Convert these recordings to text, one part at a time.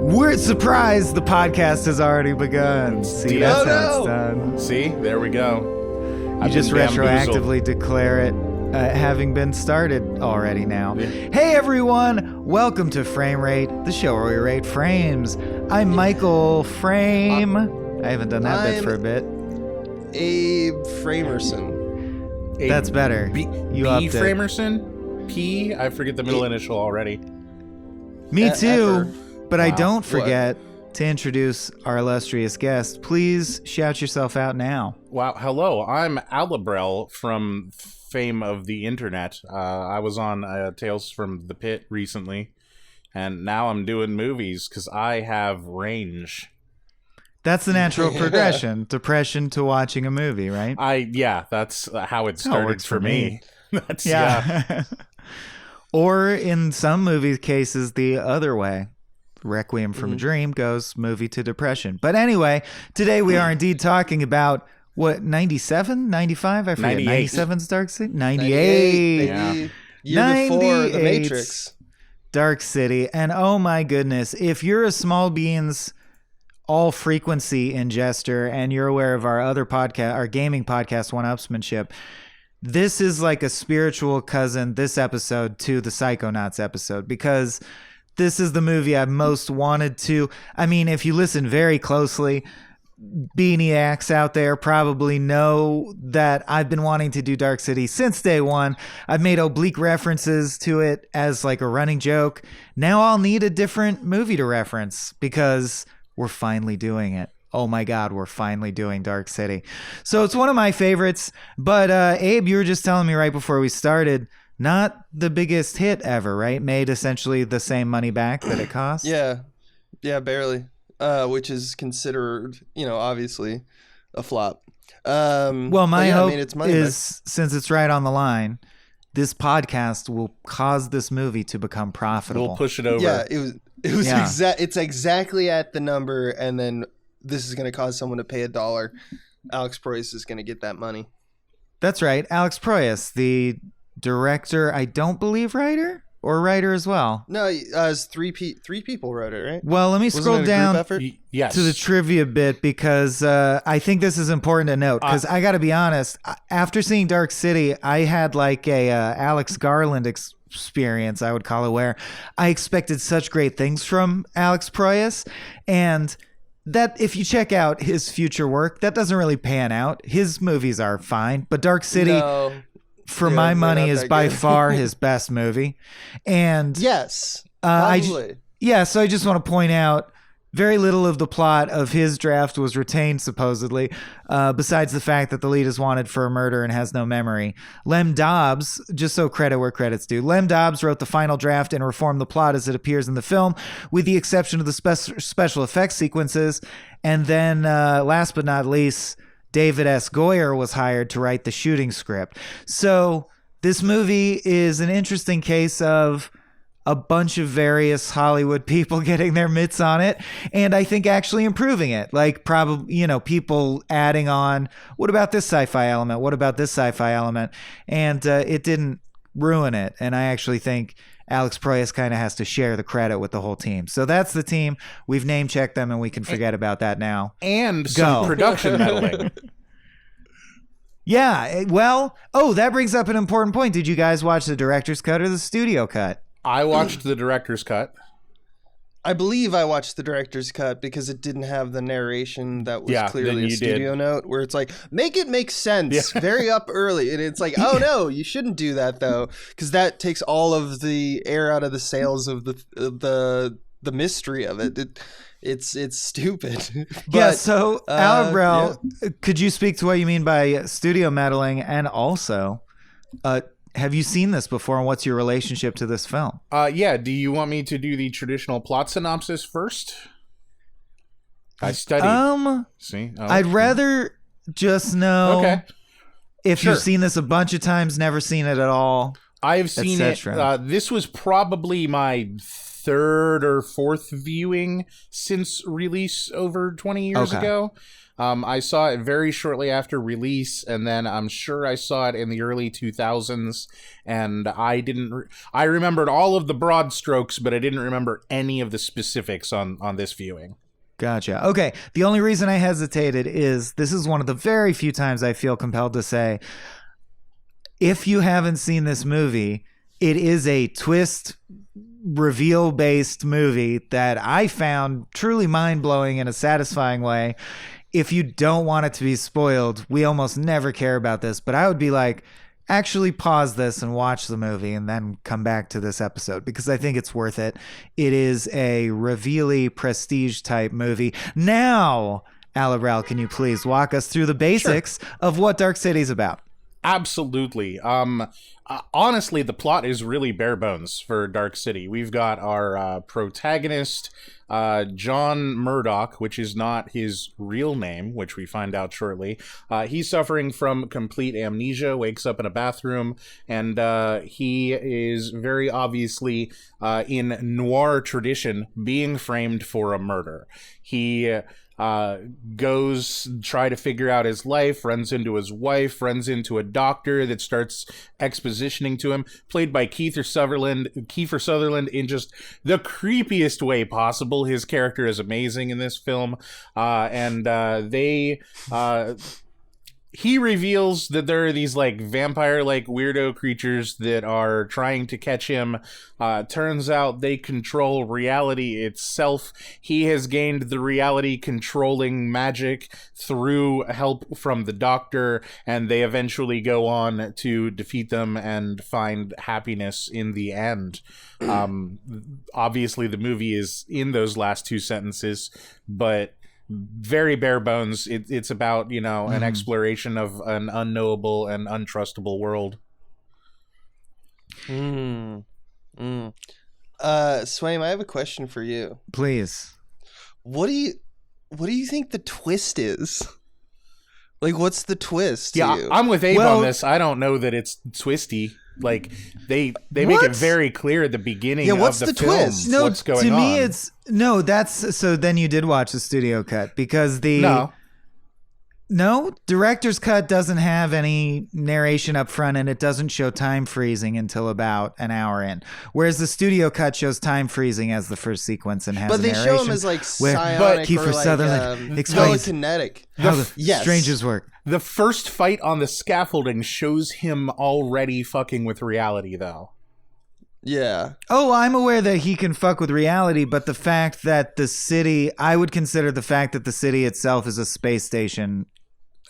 We're surprised the podcast has already begun. See, that's how it's done. See, there we go. You just retroactively declare it having been started already now. Yeah. Hey everyone, welcome to Frame Rate, the show where we rate frames. I'm Michael Frame. I haven't done that bit for a bit. Abe Framerson. That's better. B Framerson? P? I forget the middle initial already. Me too. But wow. I don't forget to introduce our illustrious guest. Please shout yourself out now. Wow. Hello. I'm Alebrelle from fame of the internet. I was on Tales from the Pit recently, and now I'm doing movies because I have range. That's the natural progression. Depression to watching a movie, right? That's how it started for me. Yeah. Or in some movie cases, the other way. Requiem from a Dream goes movie to depression. But anyway, today we are indeed talking about, what, 97? 95? I forget. 97's Dark City? 98. Yeah. Year before The Matrix. Dark City. And oh my goodness, if you're a Small Beans all-frequency ingester and you're aware of our other podcast, our gaming podcast, One-Upsmanship, this is like a spiritual cousin, this episode, to the Psychonauts episode, because this is the movie I've most wanted to. I mean, if you listen very closely, Beaniacs out there probably know that I've been wanting to do Dark City since day one. I've made oblique references to it as like a running joke. Now I'll need a different movie to reference because we're finally doing it. Oh my God, we're finally doing Dark City. So it's one of my favorites. But Abe, you were just telling me right before we started, not the biggest hit ever, right? Made essentially the same money back that it cost. Yeah, barely. Which is considered, obviously a flop. Well, my hope is, since it's right on the line, this podcast will cause this movie to become profitable. We'll push it over. Yeah, it's exactly at the number, and then this is going to cause someone to pay $1. Alex Proyas is going to get that money. That's right, Alex Proyas, the director, I don't believe writer as well. No, it's three people wrote it, right? Well, let me scroll down to the trivia bit because I think this is important to note, because I got to be honest, after seeing Dark City, I had like a Alex Garland experience, I would call it, where I expected such great things from Alex Proyas, and that if you check out his future work, that doesn't really pan out. His movies are fine, but Dark City... For my money, is by far his best movie. And yes, so I just want to point out, very little of the plot of his draft was retained, supposedly, besides the fact that the lead is wanted for a murder and has no memory. Lem Dobbs, just so credit where credit's due, Lem Dobbs wrote the final draft and reformed the plot as it appears in the film, with the exception of the special effects sequences. And then, last but not least, David S. Goyer was hired to write the shooting script. So this movie is an interesting case of a bunch of various Hollywood people getting their mitts on it, and I think actually improving it. Like probably, people adding on, what about this sci-fi element? What about this sci-fi element? And it didn't ruin it. And I actually think Alex Proyas kind of has to share the credit with the whole team. So that's the team. We've name-checked them, and we can forget about that now. And some production meddling. Yeah, well, that brings up an important point. Did you guys watch the director's cut or the studio cut? I watched the director's cut. I believe I watched the director's cut because it didn't have the narration that was clearly a studio note, where it's like, make it make sense very up early. And it's like, oh no, you shouldn't do that though, because that takes all of the air out of the sails of the mystery of it. It's stupid. But, so Alebrelle, could you speak to what you mean by studio meddling, and also have you seen this before, and what's your relationship to this film? Do you want me to do the traditional plot synopsis first? I studied. I'd rather just know if you've seen this a bunch of times, never seen it at all. I've seen it. This was probably my third or fourth viewing since release over 20 years ago. I saw it very shortly after release, and then I'm sure I saw it in the early 2000s, and I remembered all of the broad strokes, but I didn't remember any of the specifics on this viewing. Gotcha. Okay. The only reason I hesitated is this is one of the very few times I feel compelled to say, if you haven't seen this movie, it is a twist reveal based movie that I found truly mind blowing in a satisfying way. If you don't want it to be spoiled, we almost never care about this, but I would be like, actually pause this and watch the movie and then come back to this episode because I think it's worth it. It is a reveal-y prestige type movie. Now, Alebrelle, can you please walk us through the basics of what Dark City is about? Absolutely. Honestly, the plot is really bare bones for Dark City. We've got our protagonist, John Murdoch, which is not his real name, which we find out shortly. He's suffering from complete amnesia, wakes up in a bathroom, and he is very obviously, in noir tradition, being framed for a murder. He goes try to figure out his life, runs into his wife, runs into a doctor that starts expositioning to him, played by Kiefer Sutherland in just the creepiest way possible. His character is amazing in this film, he reveals that there are these like vampire-like weirdo creatures that are trying to catch him. Turns out they control reality itself. He has gained the reality-controlling magic through help from the doctor, and they eventually go on to defeat them and find happiness in the end. Obviously, the movie is in those last two sentences, but very bare bones. It's about, an exploration of an unknowable and untrustable world. Swaim, I have a question for you. Please. What do you think the twist is? Like, what's the twist to you? I'm with Abe on this. I don't know that it's twisty. Like, they make it very clear at the beginning of the film twist? No, what's going on. To me, it's... No, that's... So then you did watch the studio cut because the... No, director's cut doesn't have any narration up front, and it doesn't show time freezing until about an hour in. Whereas the studio cut shows time freezing as the first sequence and has a narration. But they show him as like psionic Kiefer or like Sutherland explains telekinetic. How the strangers work. The first fight on the scaffolding shows him already fucking with reality, though. Yeah. Oh, I'm aware that he can fuck with reality, but the fact that the city... I would consider the fact that the city itself is a space station...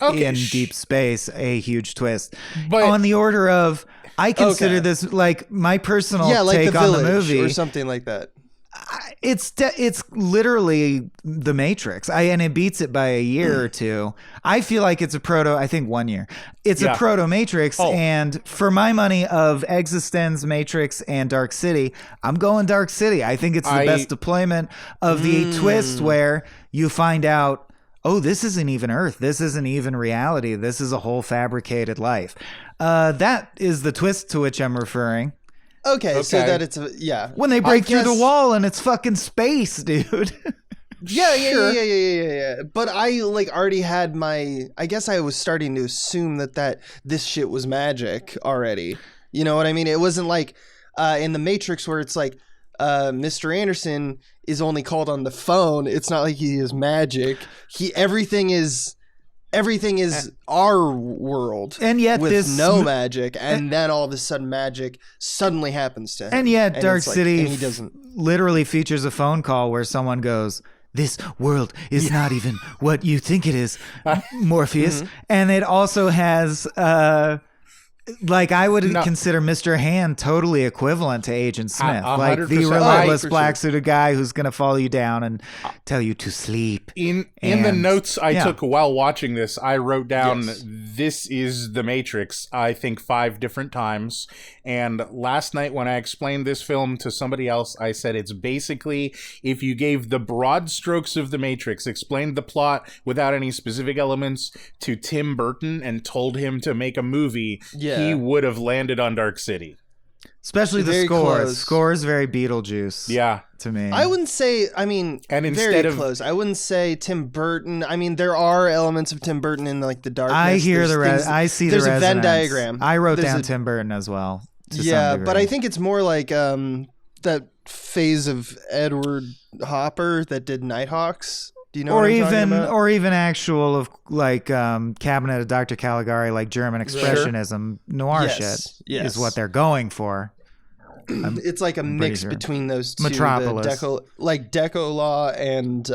in deep space, a huge twist. But on the order of, I consider this like my personal take on the movie or something like that. It's literally The Matrix. And it beats it by a year or two. I feel like it's a I think 1 year. It's a proto Matrix, and for my money of Existence, Matrix, and Dark City, I'm going Dark City. I think it's the best deployment of the twist where you find out, oh, this isn't even Earth. This isn't even reality. This is a whole fabricated life. That is the twist to which I'm referring. Okay. So that it's when they break through the wall and it's fucking space, dude. Yeah. But I already had I guess I was starting to assume that this shit was magic already. You know what I mean? It wasn't like in the Matrix where it's like Mr. Anderson is only called on the phone. It's not like he is magic. Everything is our world, and yet with no magic, and then all of a sudden magic suddenly happens to him. And yet Dark City he doesn't literally features a phone call where someone goes, "This world is not even what you think it is, Morpheus." And it also has I would consider Mr. Hand totally equivalent to Agent Smith. Like the relentless black suited guy who's going to follow you down and tell you to sleep. In the notes I took while watching this, I wrote down, this is The Matrix, I think 5 different times. And last night when I explained this film to somebody else, I said it's basically if you gave the broad strokes of The Matrix, explained the plot without any specific elements to Tim Burton and told him to make a movie, he would have landed on Dark City. Especially the score. Score is very Beetlejuice. Yeah. to me. I wouldn't say, I mean, and very close. I wouldn't say Tim Burton. I mean, there are elements of Tim Burton in like the darkness. I hear I see the resonance. There's a Venn diagram. I wrote down Tim Burton as well. Yeah, but I think it's more like that phase of Edward Hopper that did Nighthawks. Do you know what I'm talking about? Or even actual of like Cabinet of Dr. Caligari, like German expressionism, noir shit is what they're going for. It's like a mix between those two. Metropolis. Deco Law and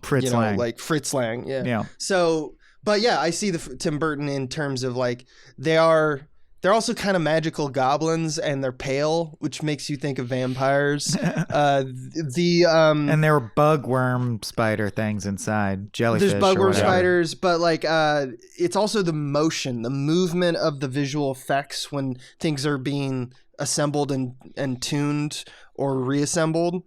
Fritz Lang. like Fritz Lang. Yeah. So, but yeah, I see the Tim Burton in terms of like they're also kind of magical goblins, and they're pale, which makes you think of vampires. And there were bugworm spider things inside, jellyfish. There's bugworm spiders, but like it's also the motion, the movement of the visual effects when things are being assembled and tuned or reassembled.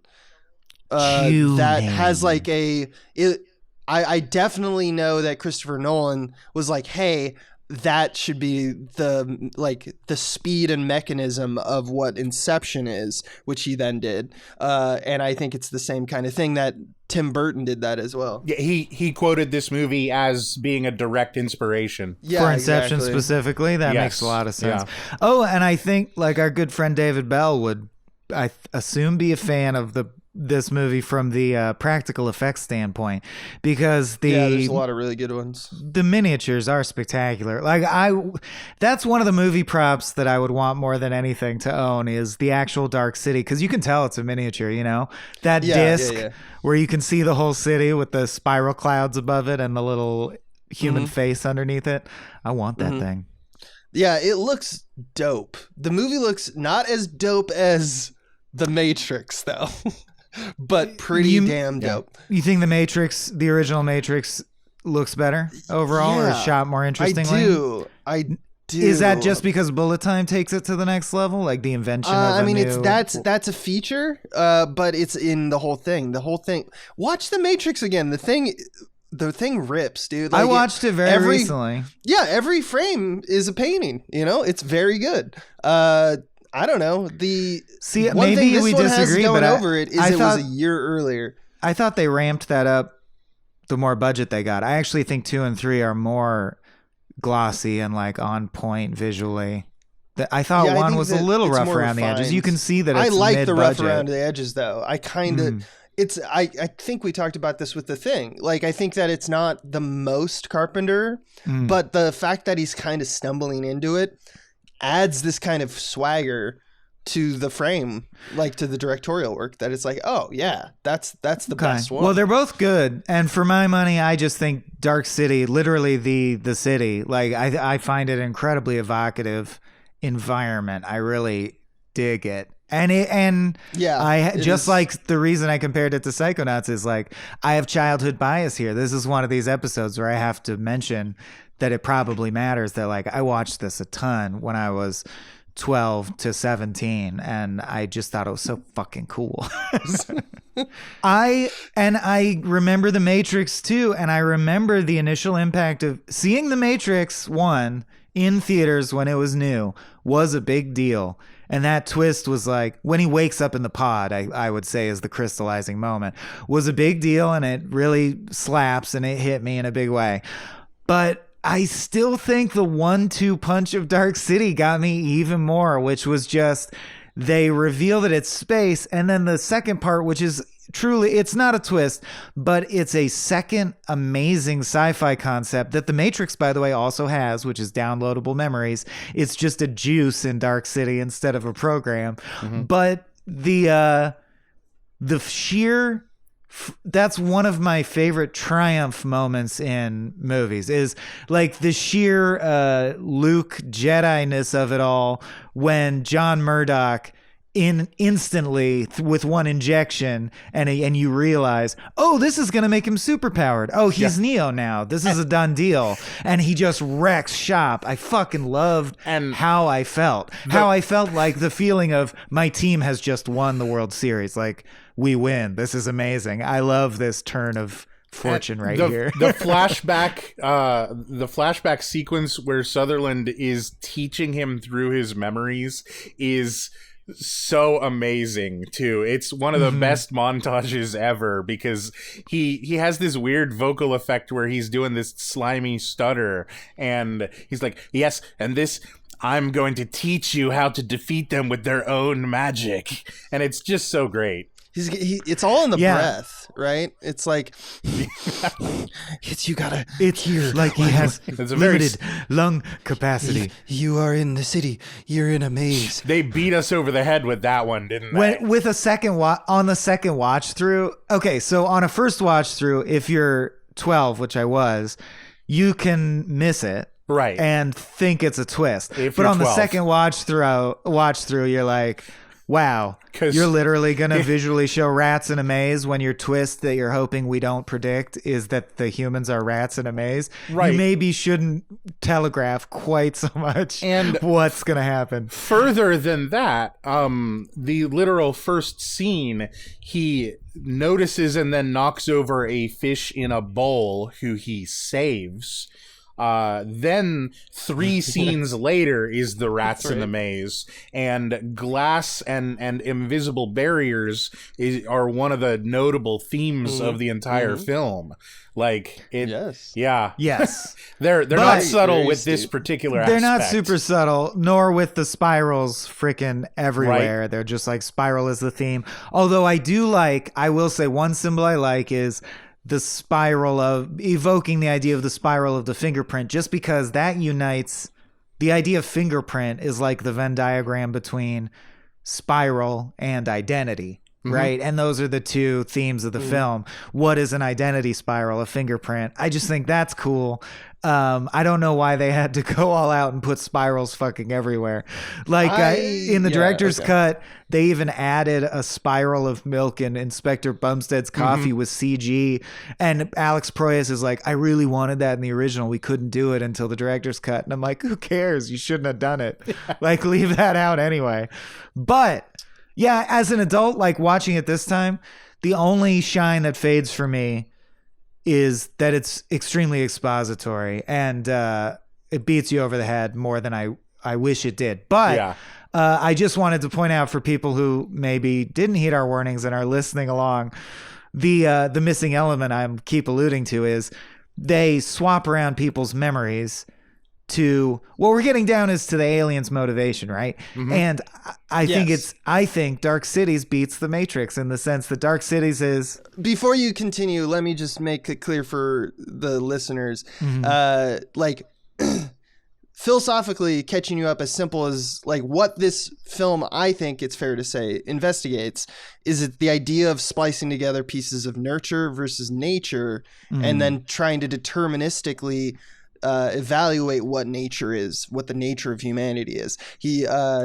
That has like I definitely know that Christopher Nolan was like, hey, that should be the speed and mechanism of what Inception is, which he then did. And I think it's the same kind of thing that Tim Burton did that as well. Yeah, he quoted this movie as being a direct inspiration. For Inception specifically. That makes a lot of sense. Yeah. Oh, and I think like our good friend David Bell would, I assume, be a fan of this movie from the practical effects standpoint, because there's a lot of really good ones. The miniatures are spectacular. Like that's one of the movie props that I would want more than anything to own is the actual Dark City, because you can tell it's a miniature, that disc where you can see the whole city with the spiral clouds above it and the little human face underneath it. I want that thing. Yeah, it looks dope. The movie looks not as dope as The Matrix though. But pretty damn dope. You think the original Matrix looks better overall, or is shot more interestingly? I do. Is that just because bullet time takes it to the next level, like the invention of that's a feature, but it's in the whole thing. Watch The Matrix again. The thing rips, dude. Like, I watched it very recently. Yeah, every frame is a painting. It's very good. I don't know. One maybe thing we one disagree, has going but over it was a year earlier. I thought they ramped that up the more budget they got. I actually think 2 and 3 are more glossy and like on point visually. I thought one was a little rough around the edges. You can see that it's I like mid-budget. the rough around the edges though. I kind of I think we talked about this with The Thing. Like, I think that it's not the most Carpenter, but the fact that he's kind of stumbling into it adds this kind of swagger to the frame, like to the directorial work, that it's like, oh yeah, that's the best one. Well, they're both good, and for my money, I just think Dark City, literally the city, like I find it incredibly evocative environment. I really dig it. Like the reason I compared it to Psychonauts is like I have childhood bias here. This is one of these episodes where I have to mention that it probably matters that like I watched this a ton when I was 12 to 17 and I just thought it was so fucking cool. I remember The Matrix too, and I remember the initial impact of seeing The Matrix 1 in theaters when it was new was a big deal. And that twist was like, when he wakes up in the pod, I would say is the crystallizing moment, was a big deal, and it really slaps and it hit me in a big way. But I still think the 1-2 punch of Dark City got me even more, which was just they reveal that it's space. And then the second part, which is truly, it's not a twist, but it's a second amazing sci-fi concept that The Matrix, by the way, also has, which is downloadable memories. It's just a juice in Dark City instead of a program. But the sheer... That's one of my favorite triumph moments in movies, is like the sheer Luke Jedi-ness of it all when John Murdoch instantly with one injection and you realize, oh, this is going to make him superpowered. Oh, he's Neo now. This is a done deal. And he just wrecks shop. I fucking loved how I felt. How I felt like the feeling of my team has just won the World Series. Like, we win. This is amazing. I love this turn of fortune here. The flashback sequence where Sutherland is teaching him through his memories is so amazing too. It's one of the best montages ever because he has this weird vocal effect where he's doing this slimy stutter and he's like, yes, and this, I'm going to teach you how to defeat them with their own magic. And it's just so great. It's all in the breath, right? It's like, it's here. Like he has limited lung capacity. You are in the city. You're in a maze. They beat us over the head with that one, didn't they? With a second on the second watch through. Okay, so on a first watch through, if you're 12, which I was, you can miss it. Right. And think it's a twist. But on the second watch through, you're like, wow, you're literally going to visually show rats in a maze when your twist that you're hoping we don't predict is that the humans are rats in a maze. Right. You maybe shouldn't telegraph quite so much and what's going to happen. Further than that, the literal first scene, he notices and then knocks over a fish in a bowl who he saves. Then 3 scenes later is the rats in the maze, and glass and invisible barriers are one of the notable themes of the entire film. Like it, yes. They're not subtle with this particular aspect. They're not super subtle, nor with the spirals freaking everywhere. Right. They're just like spiral is the theme. Although I will say one symbol I like is the spiral of evoking the idea of the spiral of the fingerprint, just because that unites the idea of fingerprint is like the Venn diagram between spiral and identity. Right. And those are the 2 themes of the film. What is an identity spiral, a fingerprint? I just think that's cool. I don't know why they had to go all out and put spirals fucking everywhere. Like in the director's cut, they even added a spiral of milk in Inspector Bumstead's coffee with CG. And Alex Proyas is like, I really wanted that in the original. We couldn't do it until the director's cut. And I'm like, who cares? You shouldn't have done it. Like, leave that out anyway. But yeah, as an adult, like watching it this time, the only shine that fades for me is that it's extremely expository and it beats you over the head more than I wish it did. But I just wanted to point out for people who maybe didn't heed our warnings and are listening along, the missing element I keep alluding to is they swap around people's memories to what we're getting down is to the aliens' motivation, right? And I think Dark Cities beats the Matrix in the sense that Dark Cities is. Before you continue, let me just make it clear for the listeners, like philosophically catching you up as simple as like what this film, I think it's fair to say, investigates is it the idea of splicing together pieces of nurture versus nature and then trying to deterministically evaluate what nature is, what the nature of humanity is.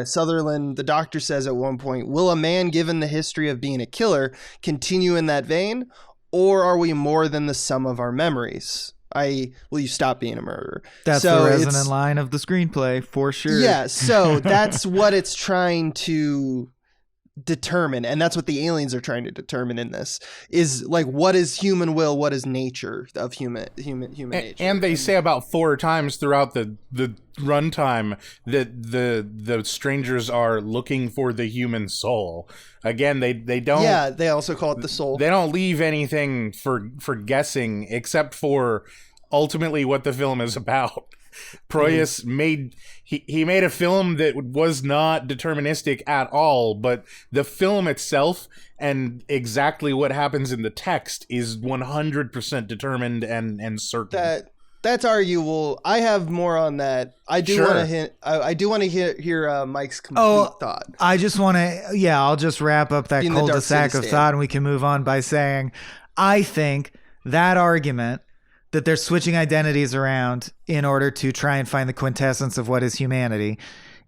Sutherland, the doctor, says at one point, will a man given the history of being a killer continue in that vein, or are we more than the sum of our memories? Will you stop being a murderer? That's the resonant line of the screenplay for sure. Yeah, so that's what it's trying to determine, and that's what the aliens are trying to determine in this is like what is human will, what is nature of human nature. And they say about 4 times throughout the runtime that the strangers are looking for the human soul. Again, they don't. They also call it the soul. They don't leave anything for guessing except for ultimately what the film is about. Proyas made a film that was not deterministic at all, but the film itself and exactly what happens in the text is 100% determined and certain. That's arguable. I have more on that. I do want to hear Mike's complete thought. I just want to I'll just wrap up that cul-de-sac of thought and we can move on by saying I think that argument that they're switching identities around in order to try and find the quintessence of what is humanity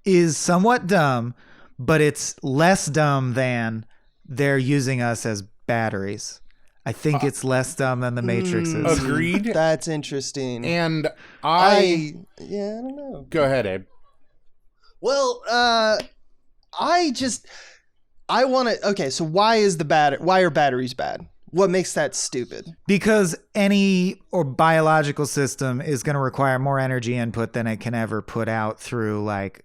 is somewhat dumb, but it's less dumb than they're using us as batteries. I think it's less dumb than the Matrix is. Agreed. That's interesting. And I don't know. Go ahead, Abe. Well, so why are batteries bad? What makes that stupid? Because any biological system is going to require more energy input than it can ever put out through like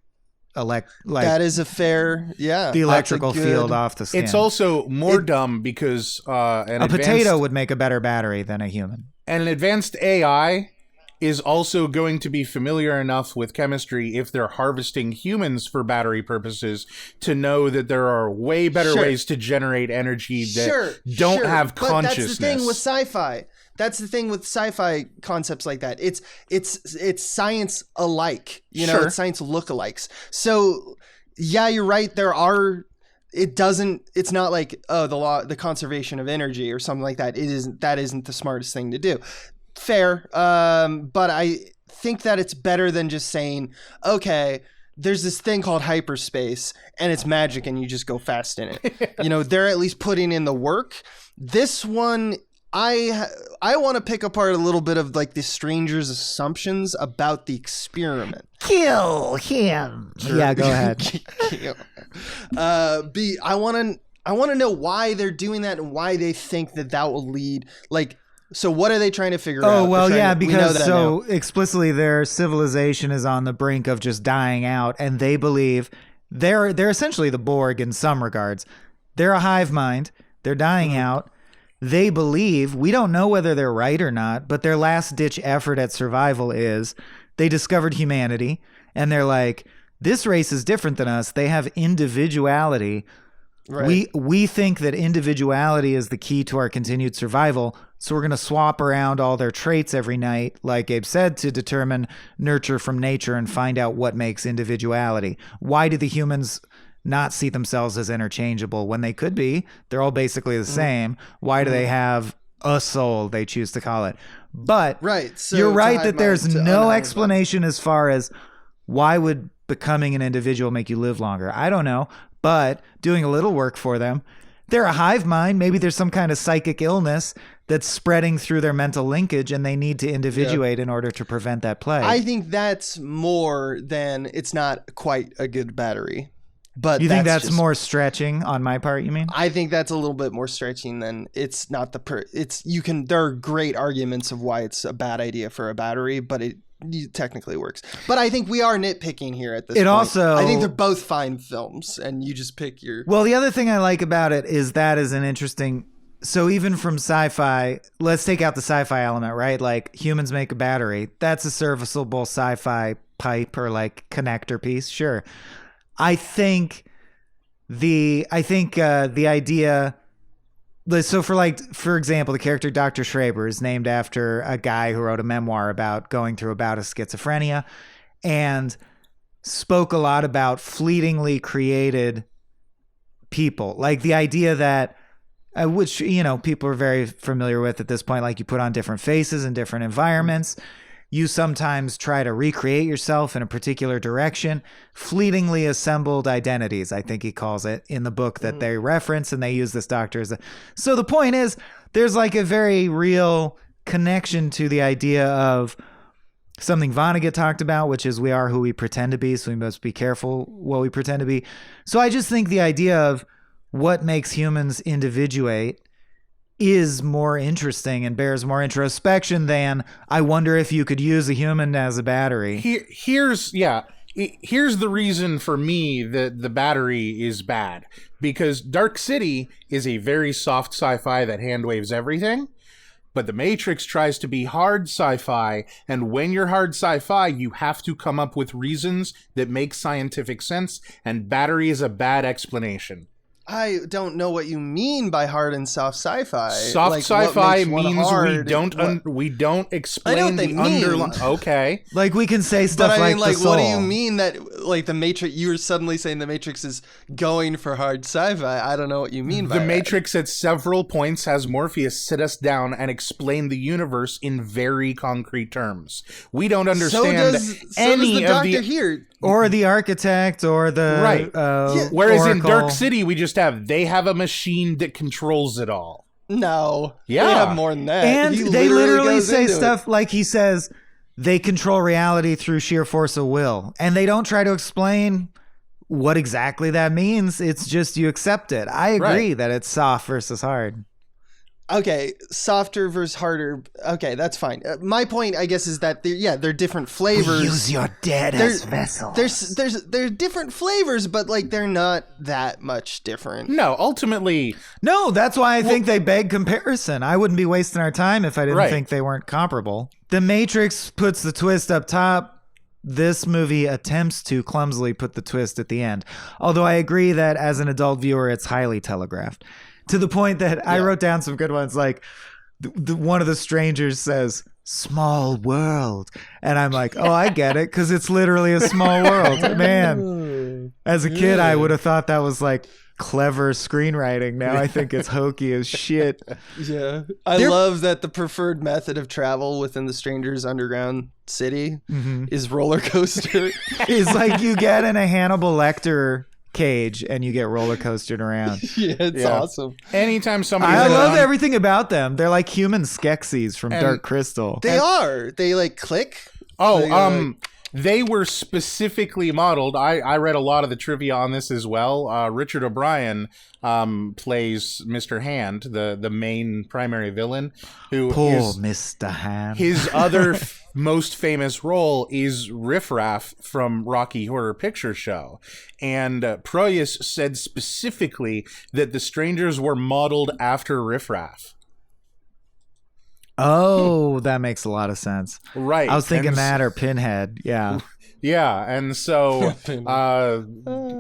that is a fair, the electrical field off the skin. It's also more dumb because a potato would make a better battery than a human. And an advanced AI is also going to be familiar enough with chemistry if they're harvesting humans for battery purposes to know that there are way better ways to generate energy that don't have consciousness. But that's the thing with sci-fi. That's the thing with sci-fi concepts like that. It's science alike. It's science lookalikes. So yeah, you're right. It's not like, the conservation of energy or something like that. That isn't the smartest thing to do. Fair. But I think that it's better than just saying, okay, there's this thing called hyperspace and it's magic and you just go fast in it. They're at least putting in the work. This one, I want to pick apart a little bit of like the stranger's assumptions about the experiment. Kill him. Yeah, go ahead. I want to know why they're doing that and why they think that will lead. So what are they trying to figure out? Oh, well, yeah, because explicitly their civilization is on the brink of just dying out, and they believe they're essentially the Borg in some regards. They're a hive mind. They're dying out. They believe, we don't know whether they're right or not, but their last-ditch effort at survival is they discovered humanity, and they're like, this race is different than us. They have individuality. Right. We think that individuality is the key to our continued survival, so we're going to swap around all their traits every night, like Gabe said, to determine nurture from nature and find out what makes individuality. Why do the humans not see themselves as interchangeable when they could be? They're all basically the same. Why do they have a soul, they choose to call it? But so you're right that there's no explanation as far as why would becoming an individual make you live longer. I don't know. But doing a little work for them, they're a hive mind. Maybe there's some kind of psychic illness that's spreading through their mental linkage and they need to individuate in order to prevent that plague. I think that's more than it's not quite a good battery. But you think that's more stretching on my part, you mean? I think that's a little bit more stretching than it's not there are great arguments of why it's a bad idea for a battery, but it technically works. But I think we are nitpicking here at this point. I think they're both fine films and you just pick your... Well, the other thing I like about it is that is an interesting... So even from sci-fi, let's take out the sci-fi element, right? Like humans make a battery. That's a serviceable sci-fi pipe or like connector piece. Sure. I think the idea... So for example, the character Dr. Schreiber is named after a guy who wrote a memoir about going through a bout of schizophrenia and spoke a lot about fleetingly created people. Like the idea that, which, people are very familiar with at this point, like you put on different faces in different environments. You sometimes try to recreate yourself in a particular direction. Fleetingly assembled identities, I think he calls it in the book that they reference, and they use this doctor as So the point is, there's like a very real connection to the idea of something Vonnegut talked about, which is we are who we pretend to be, so we must be careful what we pretend to be. So I just think the idea of what makes humans individuate is more interesting and bears more introspection than I wonder if you could use a human as a battery. Here's the reason for me that the battery is bad. Because Dark City is a very soft sci-fi that handwaves everything, but The Matrix tries to be hard sci-fi, and when you're hard sci-fi, you have to come up with reasons that make scientific sense, and battery is a bad explanation. I don't know what you mean by hard and soft sci-fi. Soft sci-fi means we don't explain the underlying. Okay, like we can say stuff but I like mean, like the soul. What do you mean that like the Matrix? You were suddenly saying the Matrix is going for hard sci-fi. I don't know what you mean by the that. Matrix at several points has Morpheus sit us down and explain the universe in very concrete terms. We don't understand any the of doctor the here. Or the architect, or the right. Whereas Oracle. in Dark City, we just they have a machine that controls it all. No, yeah, they have more than that. And they literally say stuff like he says they control reality through sheer force of will, and they don't try to explain what exactly that means. It's just you accept it. I agree that it's soft versus hard. Okay, softer versus harder. Okay, that's fine. My point, I guess, is that they're different flavors. Use your dead as vessels. There's different flavors, but like they're not that much different. No, ultimately, no. That's why I think they beg comparison. I wouldn't be wasting our time if I didn't think they weren't comparable. The Matrix puts the twist up top. This movie attempts to clumsily put the twist at the end. Although I agree that as an adult viewer, it's highly telegraphed. To the point that I wrote down some good ones, like one of the strangers says, "Small world." And I'm like, oh, I get it, because it's literally a small world. Man, as a kid, I would have thought that was like clever screenwriting. Now I think it's hokey as shit. Yeah. I love that the preferred method of travel within the stranger's underground city is roller coaster. It's like you get in a Hannibal Lecter cage and you get roller coastered around. It's awesome. Anytime somebody, I love everything about them. They're like human Skeksis from Dark Crystal. They are. They like click. They were specifically modeled. I read a lot of the trivia on this as well. Richard O'Brien plays Mr. Hand, the main primary villain. Poor Mr. Hand. His other most famous role is Riff Raff from Rocky Horror Picture Show. And Proyas said specifically that the strangers were modeled after Riff Raff. Oh, that makes a lot of sense. Right. I was thinking that or Pinhead. Yeah. Yeah, and so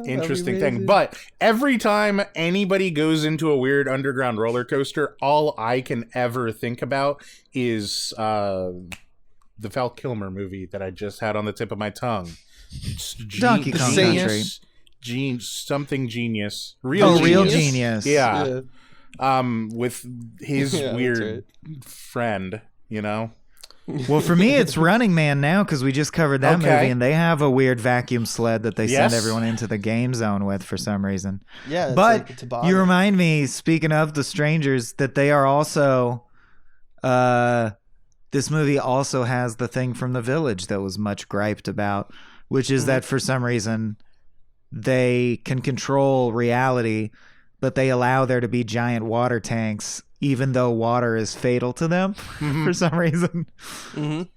interesting thing. But every time anybody goes into a weird underground roller coaster, all I can ever think about is the Val Kilmer movie that I just had on the tip of my tongue. Donkey Kong Country. Something Genius. Real Genius. Yeah. With his weird friend, you know? Well, for me, it's Running Man now, because we just covered that movie, and they have a weird vacuum sled that they send everyone into the game zone with for some reason. Yeah, but you remind me, speaking of the strangers, that they are also... this movie also has the thing from The Village that was much griped about, which is that for some reason they can control reality, but they allow there to be giant water tanks, even though water is fatal to them for some reason.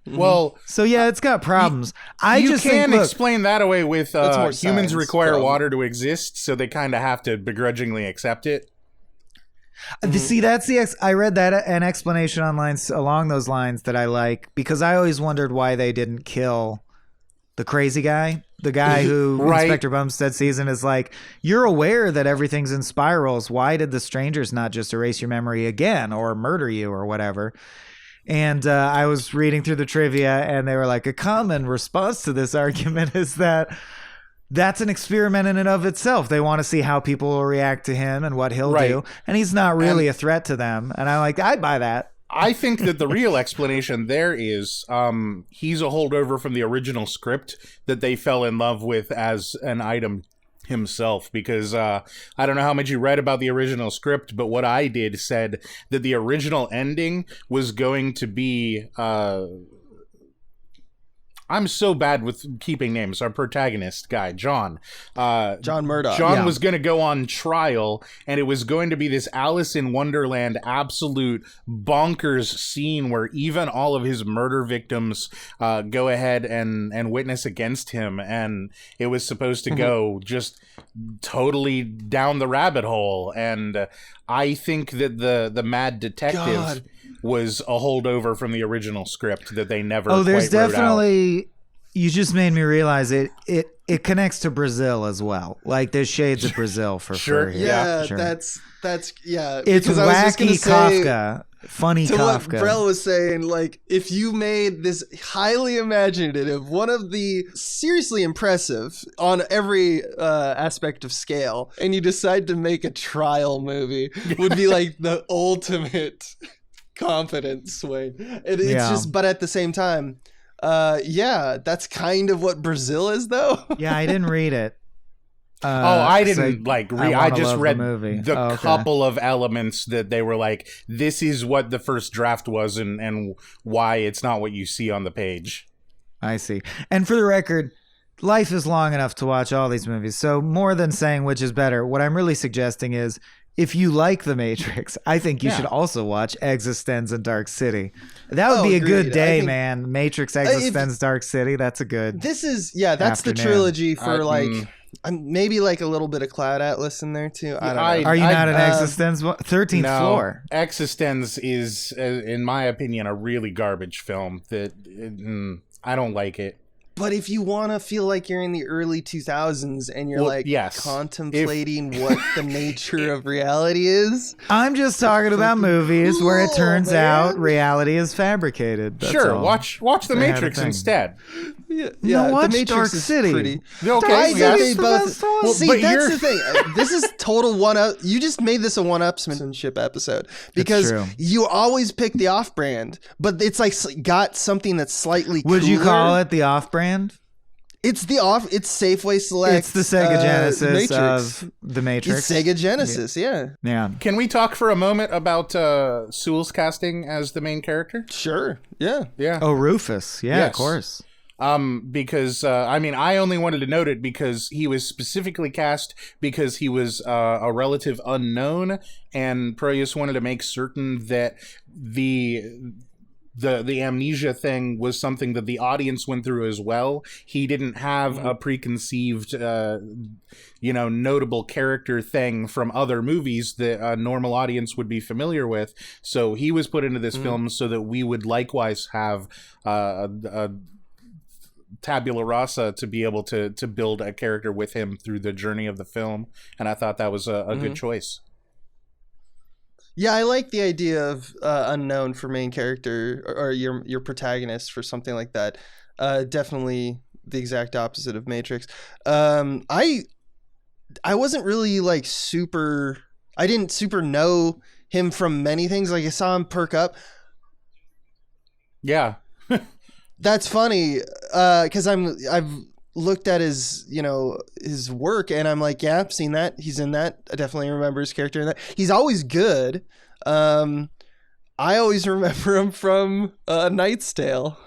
Well, so yeah, it's got problems. You can explain that away with humans require water to exist, so they kind of have to begrudgingly accept it. See, that's I read that an explanation online along those lines that I like, because I always wondered why they didn't kill the crazy guy. The guy who Inspector Bumstead sees and is like, you're aware that everything's in spirals. Why did the strangers not just erase your memory again or murder you or whatever? And I was reading through the trivia, and they were like, a common response to this argument is that that's an experiment in and of itself. They want to see how people will react to him and what he'll do. And he's not really a threat to them. And I'm like, I'd buy that. I think that the real explanation there is he's a holdover from the original script that they fell in love with as an item himself, because I don't know how much you read about the original script, but what I did said that the original ending was going to be... I'm so bad with keeping names. Our protagonist guy, John Murdoch. John was going to go on trial, and it was going to be this Alice in Wonderland absolute bonkers scene where even all of his murder victims go ahead and witness against him, and it was supposed to go just totally down the rabbit hole. And I think that the mad detective was a holdover from the original script that they never there's quite wrote definitely out. You just made me realize it connects to Brazil as well. Like there's shades of Brazil for sure. Here. Yeah, sure. that's it's wacky Kafka. Funny to Kafka. What Brell was saying, like, if you made this highly imaginative, one of the seriously impressive on every aspect of scale, and you decide to make a trial movie, would be like the ultimate confidence swing. It's just, but at the same time, that's kind of what Brazil is, though. Yeah, I didn't read it. I didn't read. I just read the couple of elements that they were like, this is what the first draft was, and why it's not what you see on the page. I see. And for the record, life is long enough to watch all these movies. So more than saying which is better, what I'm really suggesting is if you like The Matrix, I think you should also watch Existenz and Dark City. That would be a good day, man. Matrix, Existenz, Dark City. That's a good. That's afternoon. The trilogy for maybe like a little bit of Cloud Atlas in there too. I don't know. Are you not an Existenz? 13th Floor. Existenz is, in my opinion, a really garbage film. I don't like it. But if you want to feel like you're in the early 2000s and you're contemplating what the nature of reality is. I'm just talking about movies where it turns out reality is fabricated. That's sure, all. watch The Matrix instead. Yeah, watch The Matrix Dark is City. Pretty. Okay, they both. Well, see, that's the thing. This is total one-up. You just made this a one-upsmanship episode because you always pick the off-brand, but it's like got something that's slightly. Would cooler. you call it the off-brand? It's It's Safeway Select. It's the Sega Genesis Matrix. of the Matrix. It's Sega Genesis, yeah. Can we talk for a moment about Sewell's casting as the main character? Sure. Yeah. Oh, Rufus. Yeah, of course. Because I only wanted to note it because he was specifically cast because he was a relative unknown, and Proyas wanted to make certain that the amnesia thing was something that the audience went through as well. He didn't have a preconceived, notable character thing from other movies that a normal audience would be familiar with. So he was put into this film so that we would likewise have a tabula rasa to be able to build a character with him through the journey of the film. And I thought that was a good choice. Yeah, I like the idea of unknown for main character or your protagonist for something like that. Definitely the exact opposite of Matrix. I wasn't really like super. I didn't super know him from many things. Like I saw him perk up. Yeah, that's funny because I've looked at his work and I'm like, yeah, I've seen that. He's in that. I definitely remember his character in that. He's always good. I always remember him from Knight's Tale.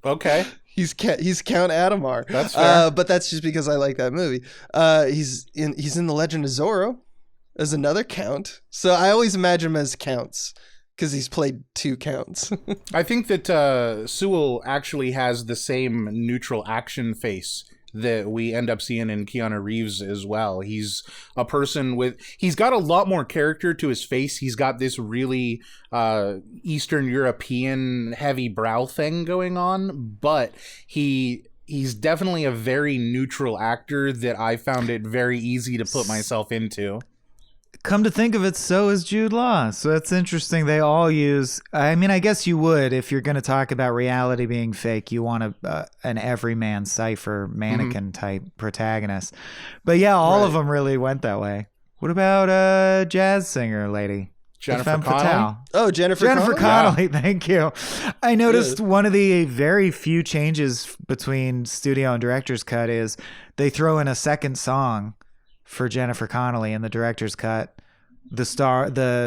Okay. He's Count Adamar. That's fair. But that's just because I like that movie. He's in The Legend of Zorro as another Count. So I always imagine him as Counts. Because he's played 2 counts. I think that Sewell actually has the same neutral action face that we end up seeing in Keanu Reeves as well. He's a person he's got a lot more character to his face. He's got this really Eastern European heavy brow thing going on, but he's definitely a very neutral actor that I found it very easy to put myself into. Come to think of it, so is Jude Law. So that's interesting. They all use. I mean, I guess you would if you're going to talk about reality being fake. You want an everyman cipher mannequin type protagonist. But yeah, all of them really went that way. What about jazz singer lady? Jennifer Connelly. Oh, Jennifer Connelly. Yeah. Thank you. I noticed one of the very few changes between studio and director's cut is they throw in a second song for Jennifer Connelly in the director's cut. The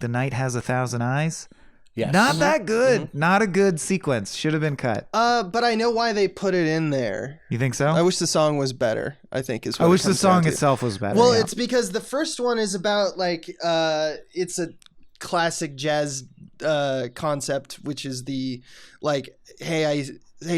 Night Has 1,000 Eyes. Yes. Not that good. Not a good sequence. Should have been cut. But I know why they put it in there. You think so? I wish the song was better, I think is what I wish the song itself was better. Well, it's because the first one is about like it's a classic jazz concept, which is the like, hey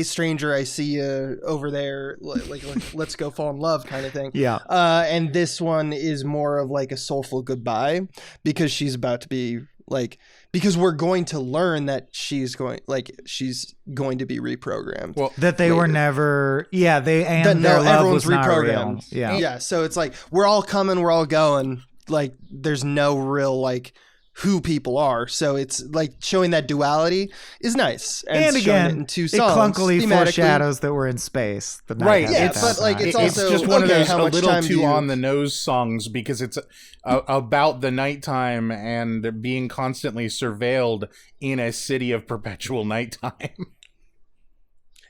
stranger, I see you over there, like let's go fall in love kind of thing. Yeah. And this one is more of like a soulful goodbye because she's about to be like, because we're going to learn that she's going to be reprogrammed. Well, that they were never. Yeah, their love was not real. Yeah. So it's like we're all coming, we're all going. Like there's no real like who people are, so it's like showing that duality is nice, and again, it in 2 songs, it clunkily foreshadows that we're in space. Right? Yeah, but like it's also just one of those a little too on the nose songs because it's about the nighttime and being constantly surveilled in a city of perpetual nighttime.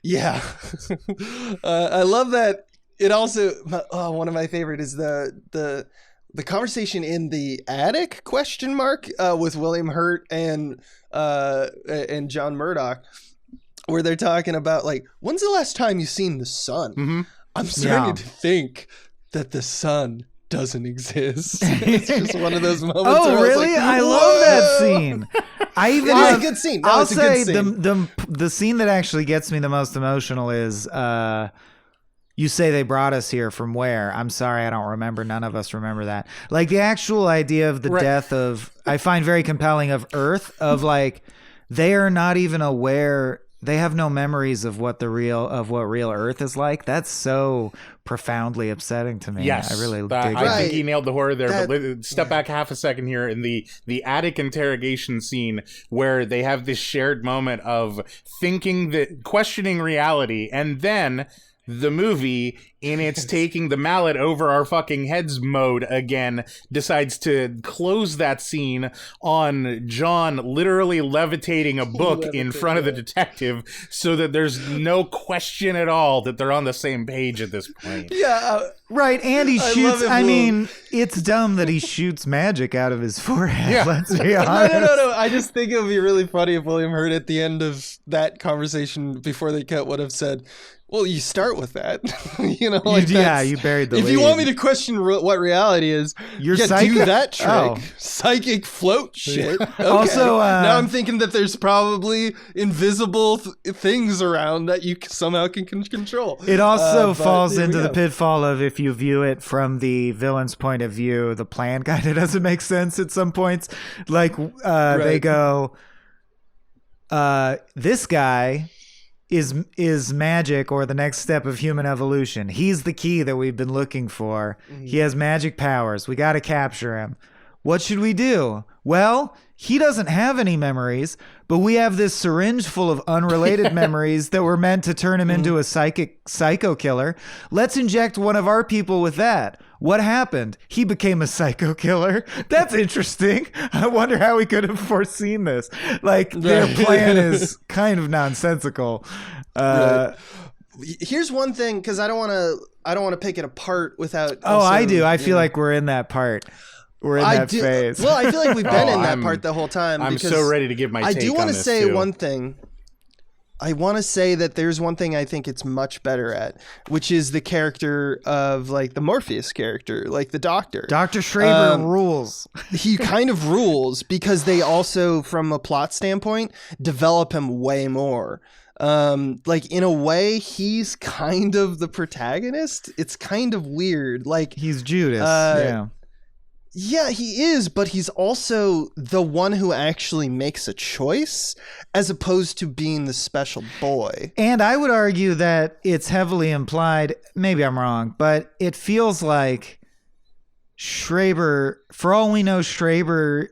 Yeah, I love that. It also one of my favorite is the conversation in the attic ? With William Hurt and John Murdoch, where they're talking about like, when's the last time you seen the sun? Mm-hmm. I'm starting to think that the sun doesn't exist. It's just one of those moments. Oh, really? I love that scene. I even it's a good scene. No, I'll it's a say good scene. the scene that actually gets me the most emotional is you say they brought us here from where? I'm sorry, I don't remember. None of us remember that. Like the actual idea of the death of, I find very compelling, of Earth, of like they are not even aware. They have no memories of what real Earth is like. That's so profoundly upsetting to me. Yes, I really dig I think he nailed the horror there. But step back half a second here in the attic interrogation scene where they have this shared moment of questioning reality, and then the movie, in its taking the mallet over our fucking heads mode again, decides to close that scene on John literally levitating a book in front of the detective so that there's no question at all that they're on the same page at this point. Yeah. Right, and he shoots. I mean, it's dumb that he shoots magic out of his forehead. Yeah. Let's be honest. No. I just think it would be really funny if William Hurt at the end of that conversation before they cut would have said, well, you start with that. You buried the lead. If you want me to question what reality is, do that trick. Oh. Psychic float shit. Okay. Also, now I'm thinking that there's probably invisible things around that you somehow can control. It also falls into the pitfall of, if you view it from the villain's point of view, the plan kind of doesn't make sense at some points. Like they go, this guy is magic, or the next step of human evolution. He's the key that we've been looking for. Mm-hmm. He has magic powers. We got to capture him. What should we do? Well, he doesn't have any memories, but we have this syringe full of unrelated memories that were meant to turn him into a psycho killer. Let's inject one of our people with that. What happened? He became a psycho killer. That's interesting. I wonder how we could have foreseen this. Like, their plan is kind of nonsensical. Here's one thing, because I don't want to pick it apart without. Oh, I do. I feel like we're in that part. We're in that phase. Well, I feel like we've been in that part the whole time. I'm so ready to give my take on this. I do want to say one thing. I want to say that there's one thing I think it's much better at, which is the character of, like, the Morpheus character, like the Doctor. Dr. Schreiber rules. He kind of rules, because they also, from a plot standpoint, develop him way more. Like, in a way, he's kind of the protagonist. It's kind of weird. Like, he's Judas. Yeah, he is, but he's also the one who actually makes a choice, as opposed to being the special boy. And I would argue that it's heavily implied, maybe I'm wrong, but it feels like Schreiber, for all we know, Schreiber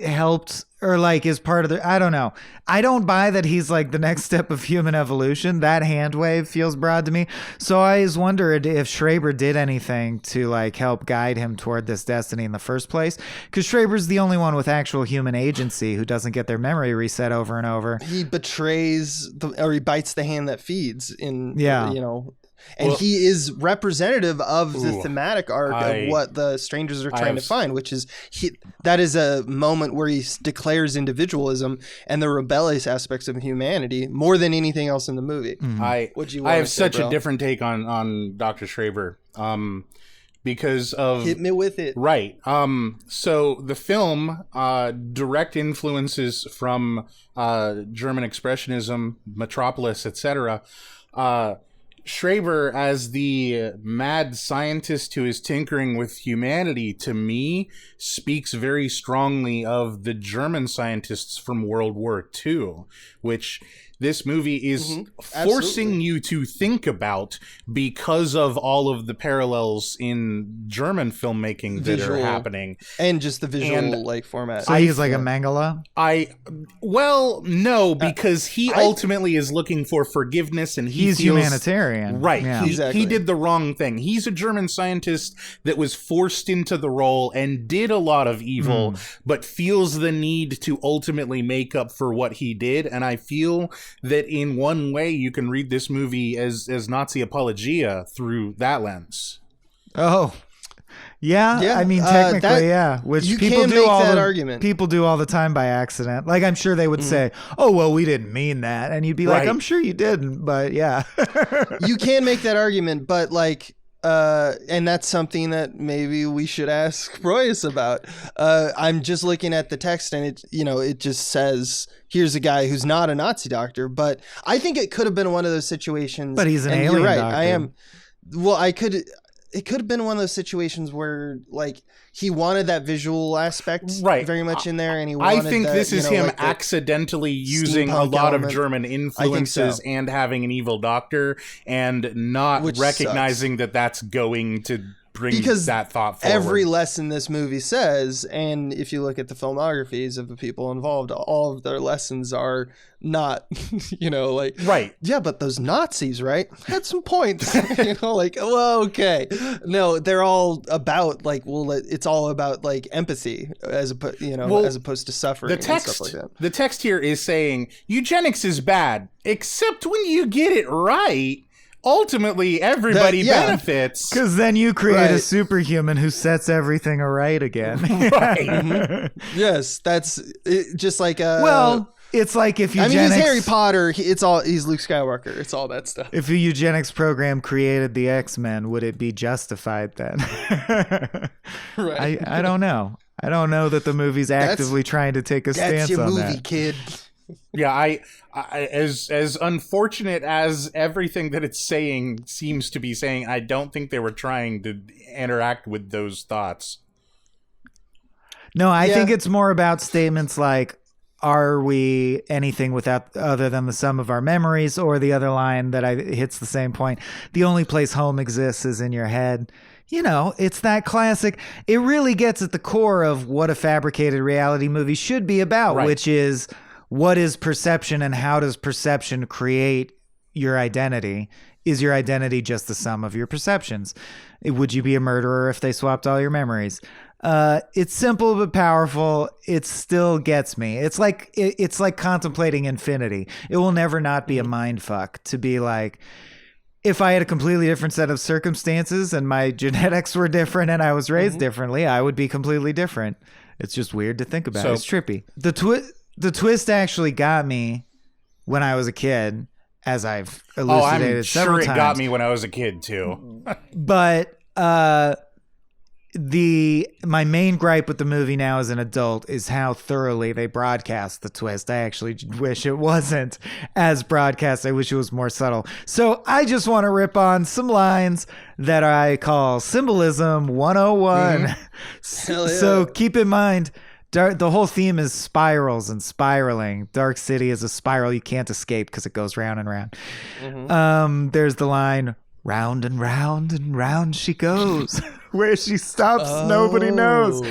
helped, or like is part of the, I don't know. I don't buy that he's like the next step of human evolution. That hand wave feels broad to me. So I always wondered if Schreiber did anything to like help guide him toward this destiny in the first place. Because Schreiber's the only one with actual human agency who doesn't get their memory reset over and over. He betrays or he bites the hand that feeds and he is representative of the thematic arc of what the strangers are trying to find, which is that is a moment where he declares individualism and the rebellious aspects of humanity more than anything else in the movie. Mm-hmm. I have such a different take on Dr. Schreiber. Because of hit me with it. Right. So the film, direct influences from German Expressionism, Metropolis, etc. Schreiber, as the mad scientist who is tinkering with humanity, to me, speaks very strongly of the German scientists from World War II, which this movie is forcing you to think about because of all of the parallels in German filmmaking that are happening. And just the visual like format. So he's like a Mangala? No, because he ultimately is looking for forgiveness, and he's humanitarian. Right. Yeah. He did the wrong thing. He's a German scientist that was forced into the role and did a lot of evil, but feels the need to ultimately make up for what he did. And I feel that in one way you can read this movie as Nazi apologia through that lens. Oh, yeah. I mean, technically, which you people can do make all that the argument. People do all the time by accident. Like, I'm sure they would say, "Oh, well, we didn't mean that," and you'd be like, "I'm sure you didn't," but yeah. You can make that argument, but like, and that's something that maybe we should ask Proyas about. I'm just looking at the text, and it just says, here's a guy who's not a Nazi doctor, but I think it could have been one of those situations. But he's an alien doctor. It could have been one of those situations where, like, he wanted that visual aspect very much in there, and he wanted I think that, this is him like accidentally using a lot of German influences and having an evil doctor and not recognizing that that's going to bring that thought forward. Every lesson this movie says, and if you look at the filmographies of the people involved, all of their lessons are not, yeah, but those Nazis, had some points, well, okay. No, they're all about, it's all about, empathy as opposed to suffering and stuff like that. The text here is saying, eugenics is bad, except when you get it right. Ultimately, everybody benefits. Because then you create a superhuman who sets everything right again. Yes, that's just like it's like if eugenics... I mean, he's Harry Potter. He's Luke Skywalker. It's all that stuff. If a eugenics program created the X-Men, would it be justified then? I don't know. I don't know that the movie's actively trying to take a stance on that. That's your movie, kid. Yeah, I as unfortunate as everything that it's saying seems to be saying, I don't think they were trying to interact with those thoughts. No, I think it's more about statements like, are we anything without other than the sum of our memories? Or the other line that hits the same point. The only place home exists is in your head. It's that classic. It really gets at the core of what a fabricated reality movie should be about, which is, what is perception and how does perception create your identity? Is your identity just the sum of your perceptions? Would you be a murderer if they swapped all your memories? It's simple but powerful. It still gets me. It's like contemplating infinity. It will never not be a mind fuck to be like, if I had a completely different set of circumstances and my genetics were different and I was raised differently, I would be completely different. It's just weird to think about. It's trippy. The twist actually got me when I was a kid, as I've elucidated several times. I'm sure it got me when I was a kid too. But my main gripe with the movie now as an adult is how thoroughly they broadcast the twist. I actually wish it wasn't as broadcast. I wish it was more subtle. So I just want to rip on some lines that I call Symbolism 101. So keep in mind, the whole theme is spirals and spiraling. Dark City is a spiral you can't escape because it goes round and round. There's the line, round and round she goes. Where she stops, nobody knows.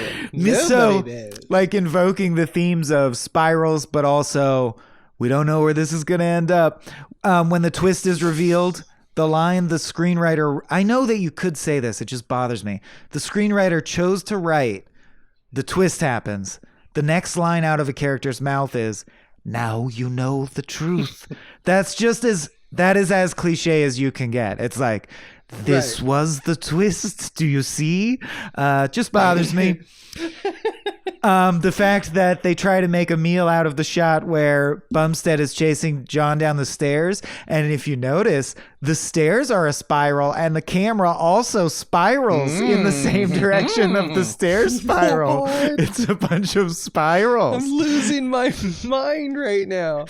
So, invoking the themes of spirals, but also, we don't know where this is going to end up. When the twist is revealed, the line the screenwriter... I know that you could say this, it just bothers me. The screenwriter chose to write... The twist happens. The next line out of a character's mouth is, now you know the truth. That is as cliche as you can get. It's like, this was the twist. Do you see? Just bothers me. The fact that they try to make a meal out of the shot where Bumstead is chasing John down the stairs. And if you notice, the stairs are a spiral and the camera also spirals in the same direction of the stairs spiral. It's a bunch of spirals. I'm losing my mind right now.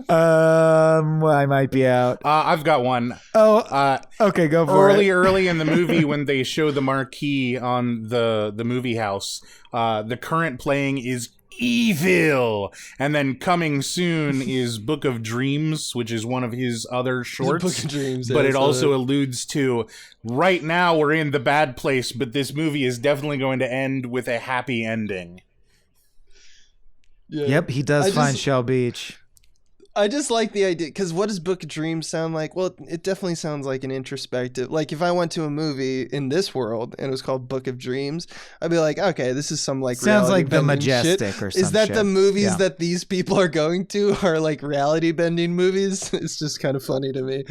I might be out. I've got one. Okay, go for it. Early in the movie when they show the marquee on the movie house, the current playing is Evil, and then coming soon is Book of Dreams, which is one of his other shorts. Book of Dreams, but it also alludes to, right now we're in the bad place, but this movie is definitely going to end with a happy ending. Yeah. Yep, he does find Shell Beach. I just like the idea, because what does Book of Dreams sound like? Well, it definitely sounds like an introspective. Like, if I went to a movie in this world and it was called Book of Dreams, I'd be like, okay, this is some sounds like The Majestic shit. Or something. Is that the movies that these people are going to are like reality bending movies? It's just kind of funny to me.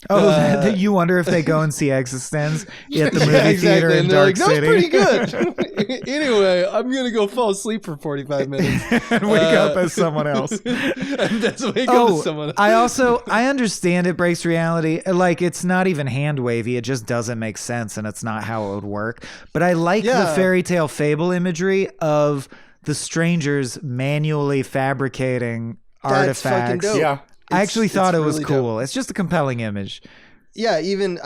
Oh, you wonder if they go and see Existence at the movie theater in and Dark like, City. That was pretty good. Anyway, I'm going to go fall asleep for 45 minutes. And wake up as someone else. And that's wake up as someone else. I understand it breaks reality. Like, it's not even hand wavy. It just doesn't make sense, and it's not how it would work. But I like the fairy tale fable imagery of the strangers manually fabricating artifacts. Fucking dope. Yeah. I actually thought it was really cool. dope. It's just a compelling image. Yeah, even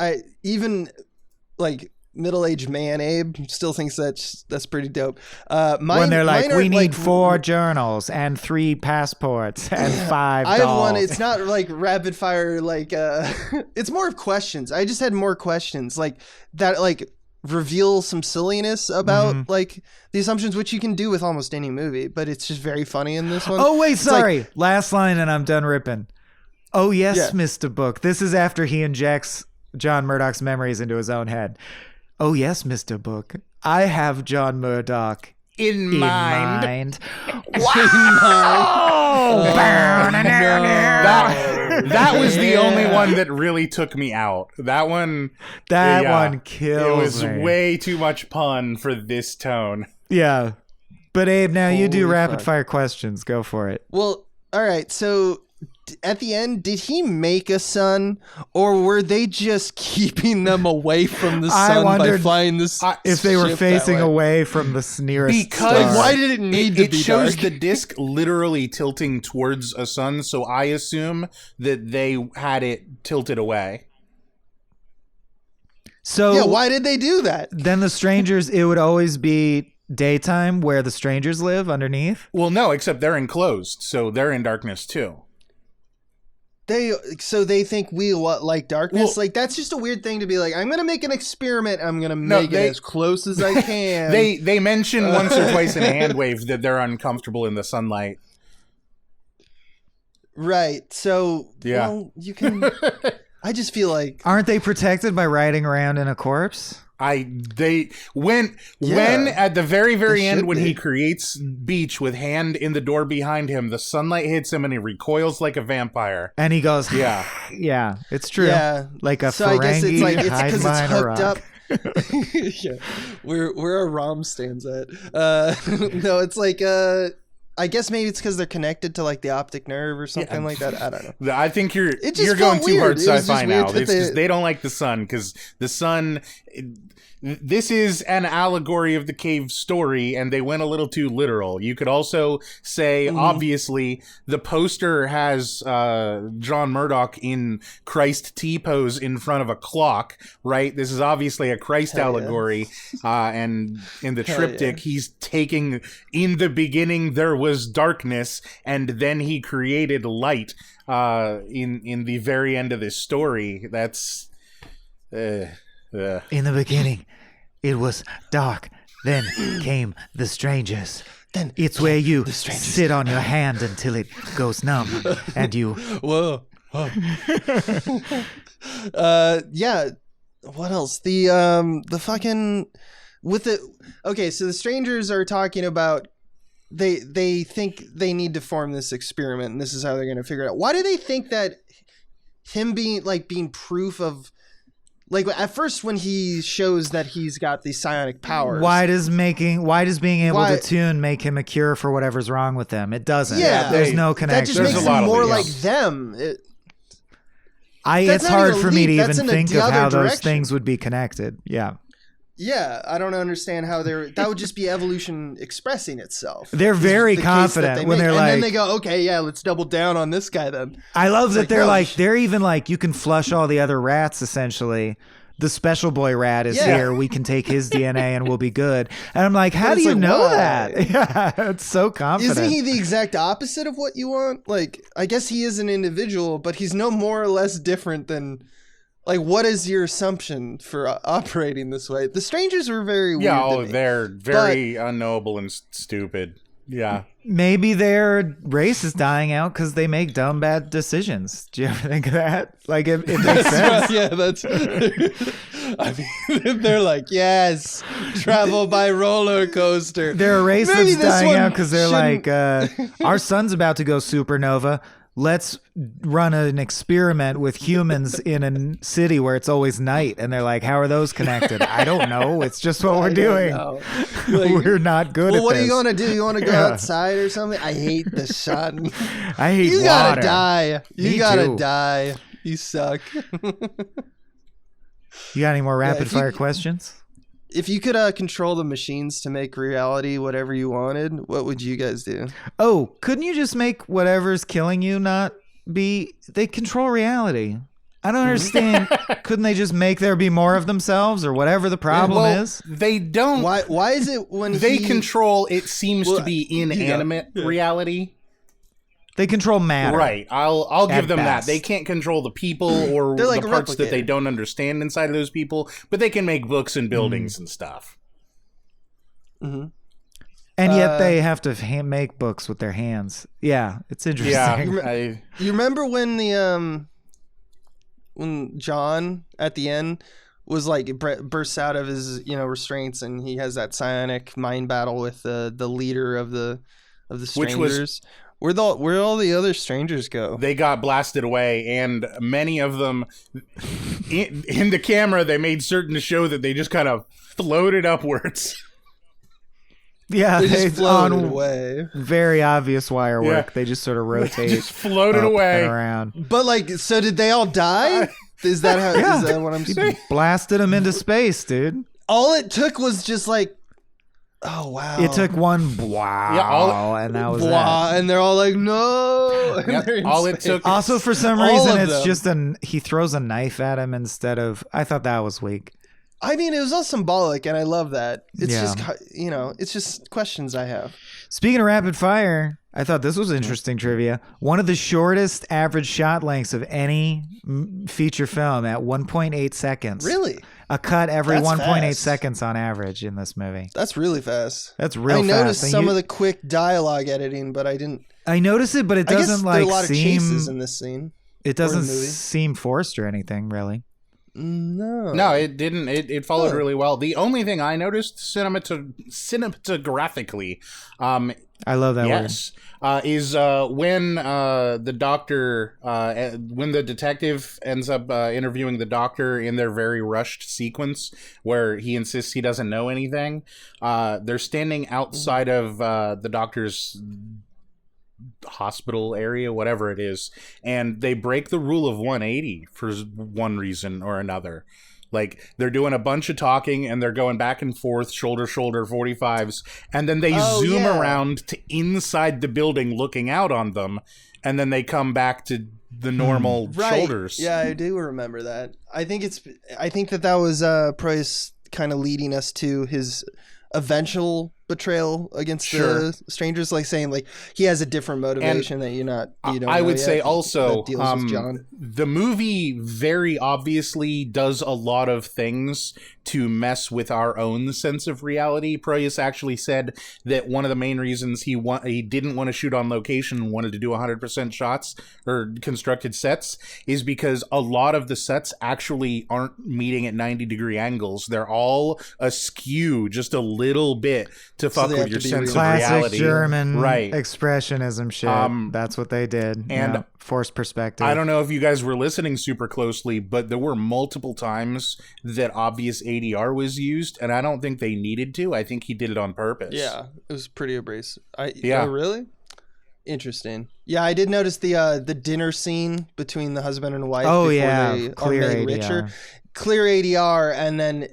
like middle-aged man Abe still thinks that's pretty dope. When they're like, we need 4 journals and 3 passports and 5 dolls. I have one. It's not like rapid fire. Like it's more of questions. I just had more questions like that. Like reveal some silliness about like the assumptions, which you can do with almost any movie, but it's just very funny in this one. Oh wait, it's sorry. like, last line and I'm done ripping. Oh yes, Yeah. Mr. Book. This is after he injects John Murdoch's memories into his own head. Oh yes, Mr. Book. I have John Murdoch In mind. Wow! That was the only one that really took me out. That one kills me. It was way too much pun for this tone. Yeah. But Abe, now you do Holy rapid fuck. fire questions. Go for it. Well, all right. So at the end, did he make a sun, or were they just keeping them away from the I sun by wondered flying this? If they were ship facing that way? away from the nearest Because star. Why did it need to it be shows dark? the disc literally tilting towards a sun, so I assume that they had it tilted away. So Yeah, why did they do that? then the strangers, it would always be daytime where the strangers live underneath. Well, no, except they're enclosed, so they're in darkness too. They think we like darkness. Well, like that's just a weird thing to be like. I'm gonna make an experiment. I'm gonna make it as close as I can. They mention once or twice in Handwave that they're uncomfortable in the sunlight. Right. So Yeah. well, you can. I just feel like Aren't they protected by riding around in a corpse? When at the very They end should when be. he creates Beach with hand in the door behind him, the sunlight hits him and he recoils like a vampire. And he goes, Yeah. yeah, it's true. Yeah. Like a so I guess it's Ferengi like it's hiding because it's behind a hooked rock. up. Yeah, where our ROM stands at. No, it's like I guess maybe it's because they're connected to like the optic nerve or something like that. I don't know. I think you're just going felt too hard weird. It was sci-fi just now. weird that It's just they don't like the sun because the sun. This is an allegory of the cave story, and they went a little too literal. You could also say, obviously, the poster has John Murdoch in Christ T-pose in front of a clock, right? This is obviously a Christ allegory, and in the triptych, he's taking, in the beginning there was darkness, and then he created light in the very end of this story. That's... In the beginning, it was dark. Then came the strangers. Then It's where you sit on your hand until it goes numb, and you. Whoa. Yeah. What else? The fucking with the. Okay, so the strangers are talking about. They think they need to form this experiment, and this is how they're going to figure it out. Why do they think that him being proof of? Like at first when he shows that he's got these psionic powers. Why does being able to tune make him a cure for whatever's wrong with them? It doesn't. Yeah, There's no connection. That just makes a lot him of more these. like them. It's not hard even for a me leap, to that's even in think the of how other those direction. things would be connected. Yeah. Yeah, I don't understand how that would just be evolution expressing itself. They're Is very the case confident that they when make. they're and like, then they go, okay, yeah, let's double down on this guy then. I love that like, they're no, like, they're even like, you can flush all the other rats essentially. The special boy rat is Yeah. here. We can take his DNA and we'll be good. And I'm like, how But do it's you like, know why? that? Yeah, it's so confident. Isn't he the exact opposite of what you want? Like, I guess he is an individual, but he's no more or less different than. Like, what is your assumption for operating this way? The strangers were very weird. to me. they're very unknowable and stupid. Yeah. Maybe their race is dying out because they make dumb, bad decisions. Do you ever think of that? Like, it makes sense. Yeah, that's. I mean, they're like, yes, travel by roller coaster. They're a race Maybe that's this dying one out because they're shouldn't- like, our sun's about to go supernova. let's run an experiment with humans in a city where it's always night. And they're like, how are those connected? I don't know. It's just what we're doing. Like, we're not good at this. What are you going to do? You want to go outside or something? I hate the sun. I hate you water. Gotta die. You gotta too. die. You suck. You got any more rapid fire questions? If you could control the machines to make reality whatever you wanted, what would you guys do? Oh, couldn't you just make whatever's killing you not be... They control reality. I don't understand. Couldn't they just make there be more of themselves or whatever the problem is? They don't. Why is it when they control, it seems to be inanimate reality? They control matter. Right. I'll give them best. that. They can't control the people or like the parts that they don't understand inside of those people, but they can make books and buildings and stuff. Mm-hmm. And yet they have to make books with their hands. Yeah, it's interesting. Yeah, you remember when when John at the end was like bursts out of his restraints and he has that psionic mind battle with the leader of the strangers. Where'd all the other strangers go? They got blasted away, and many of them, in the camera, they made certain to show that they just kind of floated upwards. Yeah, they just floated away. Very obvious wire work. Yeah. They just sort of rotate. Just floated away. And around. But so did they all die? Is that how? Yeah. Is that what I'm saying? Blasted them into space, dude. All it took was just like... Oh wow! It took one and that was that. And they're all like, "No!" Yep, all it took. Also, for some reason, it's just he throws a knife at him instead of. I thought that was weak. I mean, it was all symbolic, and I love that. It's just it's just questions I have. Speaking of rapid fire, I thought this was interesting trivia. One of the shortest average shot lengths of any feature film at 1.8 seconds. Really? A cut every 1.8 seconds on average in this movie. That's really fast. That's real fast. I noticed some of the quick dialogue editing, but I didn't. I noticed it, but it doesn't there are a lot of chases in this scene. It doesn't seem forced or anything, really. No, it didn't. It followed really well. The only thing I noticed cinematographically, I love that word. Is when the doctor, when the detective ends up interviewing the doctor in their very rushed sequence where he insists he doesn't know anything. They're standing outside of the doctor's hospital area, whatever it is, and they break the rule of 180 for one reason or another. Like, they're doing a bunch of talking and they're going back and forth, shoulder, 45s, and then they zoom around to inside the building looking out on them, and then they come back to the normal shoulders. Yeah, I do remember that. I think that was Proyas kind of leading us to his eventual betrayal against the strangers, like saying like he has a different motivation that you don't I would say yet, also with John. The movie very obviously does a lot of things to mess with our own sense of reality. Proyas actually said that one of the main reasons he didn't want to shoot on location and wanted to do 100% shots or constructed sets is because a lot of the sets actually aren't meeting at 90-degree angles. They're all askew just a little bit to fuck with your sense of reality. Classic German expressionism shit. That's what they did. And forced perspective. I don't know if you guys were listening super closely, but there were multiple times that obvious ADR was used, and I don't think they needed to. I think he did it on purpose. Yeah, it was pretty abrasive. Oh, really? Interesting. Yeah, I did notice the dinner scene between the husband and wife before they clear are made ADR. richer. Clear ADR, and then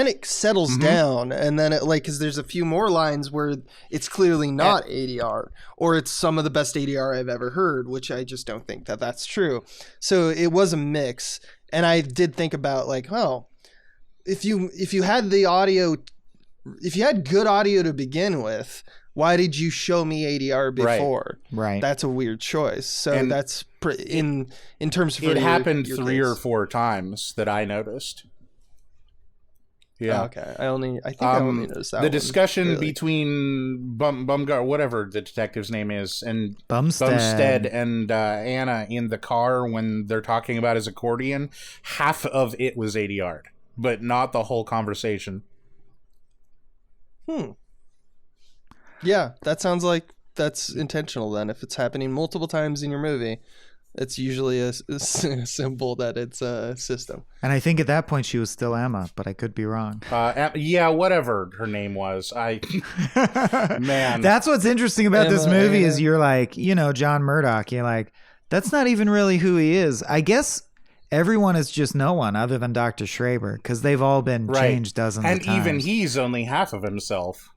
it settles down, and then it because there's a few more lines where it's clearly not ADR, or it's some of the best ADR I've ever heard, which I just don't think that that's true. So it was a mix, and I did think about like, oh, if you had the audio, if you had good audio to begin with, why did you show me ADR before? Right. That's a weird choice. So and that's in terms of it happened your 3 or 4 times that I noticed. Yeah. Oh, okay. I think I only noticed that. The discussion between Bumgar, whatever the detective's name is, and Bumstead and Anna in the car when they're talking about his accordion, half of it was ADR'd, but not the whole conversation. Yeah, that sounds like that's intentional then. If it's happening multiple times in your movie, it's usually a symbol that it's a system. And I think at that point she was still Emma, but I could be wrong. Yeah, whatever her name was. Man. That's what's interesting about this movie is you're like, John Murdoch, you're like, that's not even really who he is. I guess everyone is just no one other than Dr. Schraber, because they've all been changed dozens of times. And even he's only half of himself.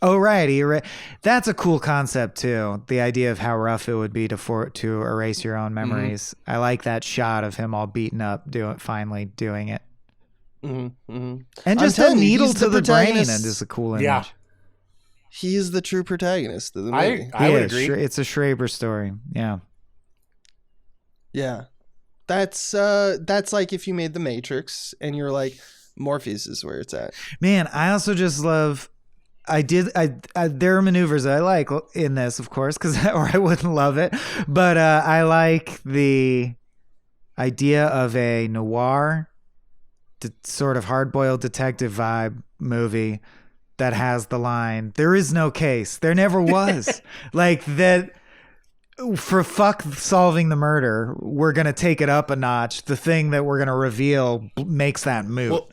Oh, right. That's a cool concept, too. The idea of how rough it would be to erase your own memories. Mm-hmm. I like that shot of him all beaten up, finally doing it. Mm-hmm. Mm-hmm. And just a needle to the brain and is a cool image. Yeah. He is the true protagonist of the movie. I would agree. It's a Schraber story. Yeah. Yeah. That's like if you made The Matrix and you're like, Morpheus is where it's at. Man, I also just love... there are maneuvers that I like in this, of course, or I wouldn't love it. But I like the idea of a noir, sort of hard-boiled detective vibe movie that has the line, "There is no case. There never was." Like that. For fuck solving the murder, we're going to take it up a notch. The thing that we're going to reveal makes that moot. Well,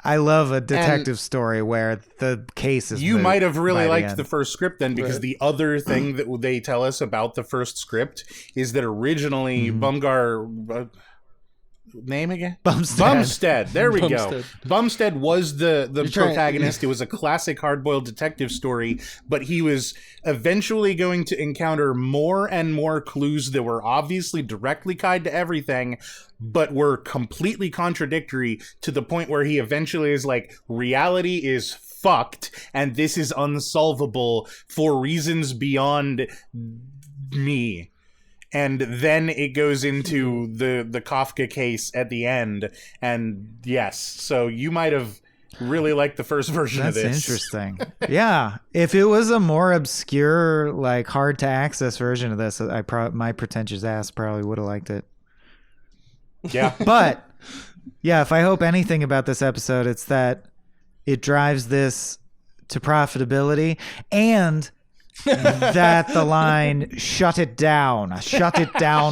I love a detective story where the case is. You might have really liked the first script then, because the other thing that they tell us about the first script is that originally Bumgar. Name again? Bumstead. There we go. Bumstead was the protagonist. It was a classic hard-boiled detective story, but he was eventually going to encounter more and more clues that were obviously directly tied to everything, but were completely contradictory, to the point where he eventually is like, reality is fucked, and this is unsolvable for reasons beyond me. And then it goes into the Kafka case at the end. And yes, so you might have really liked the first version of this. That's interesting. Yeah. If it was a more obscure, like hard to access version of this, my pretentious ass probably would have liked it. Yeah. But yeah, if I hope anything about this episode, it's that it drives this to profitability, and that the line shut it down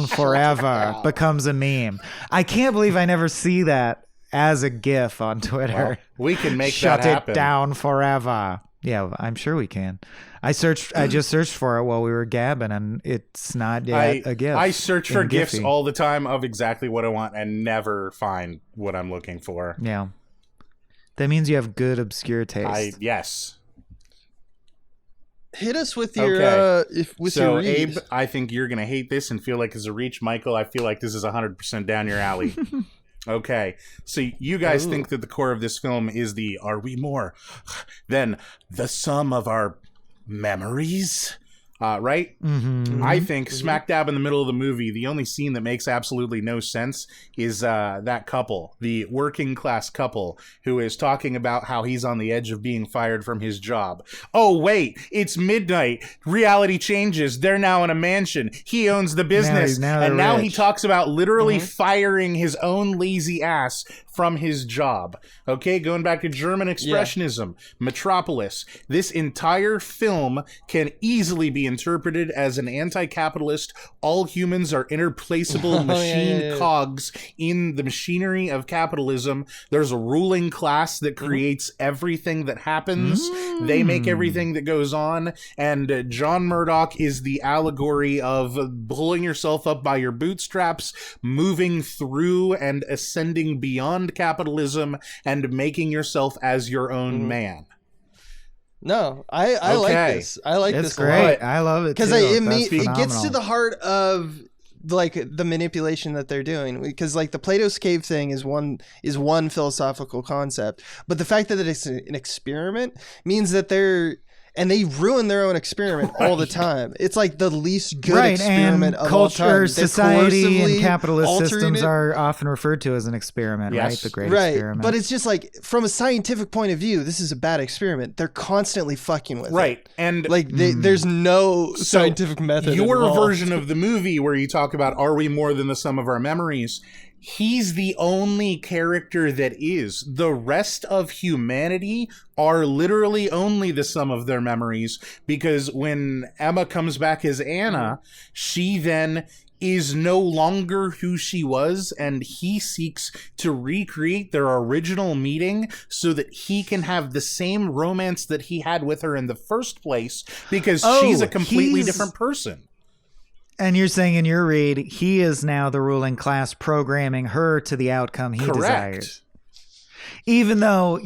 forever becomes a meme. I can't believe I never see that as a GIF on Twitter. Well, we can make that happen. Shut it down forever. Yeah, I'm sure we can. I just searched for it while we were gabbing, and it's not yet a GIF. I search for GIFs all the time of exactly what I want and never find what I'm looking for. Yeah. That means you have good obscure taste. Yes. Hit us with your your read. Abe, I think you're gonna hate this and feel like it's a reach. Michael, I feel like this is 100% down your alley. Okay, so you guys think that the core of this film is are we more than the sum of our memories? Right? Mm-hmm. I think smack dab in the middle of the movie, the only scene that makes absolutely no sense is that couple, the working class couple, who is talking about how he's on the edge of being fired from his job. Oh, wait, it's midnight. Reality changes. They're now in a mansion. He owns the business. Now he talks about literally firing his own lazy ass from his job. Okay, going back to German Expressionism, Metropolis. This entire film can easily be interpreted as an anti-capitalist, all humans are interplaceable machine cogs in the machinery of capitalism. There's a ruling class that creates everything that happens. They make everything that goes on. And John Murdoch is the allegory of pulling yourself up by your bootstraps, moving through and ascending beyond capitalism, and making yourself as your own man. No, I like this. I like this. It's great. I love it because it gets to the heart of like the manipulation that they're doing. Because like the Plato's Cave thing is one philosophical concept, but the fact that it's an experiment means that they ruin their own experiment all the time. It's like the least good experiment and of all time. Culture, society, and capitalist systems are often referred to as an experiment, right? The great experiment. But it's just like, from a scientific point of view, this is a bad experiment. They're constantly fucking with it. And like there's no scientific method Your involved. version of the movie where you talk about, are we more than the sum of our memories? he's the only character that is. The rest of humanity are literally only the sum of their memories, because when Emma comes back as Anna, she then is no longer who she was, and he seeks to recreate their original meeting so that he can have the same romance that he had with her in the first place, because she's a completely different person. And you're saying in your read, he is now the ruling class programming her to the outcome he desires. Even though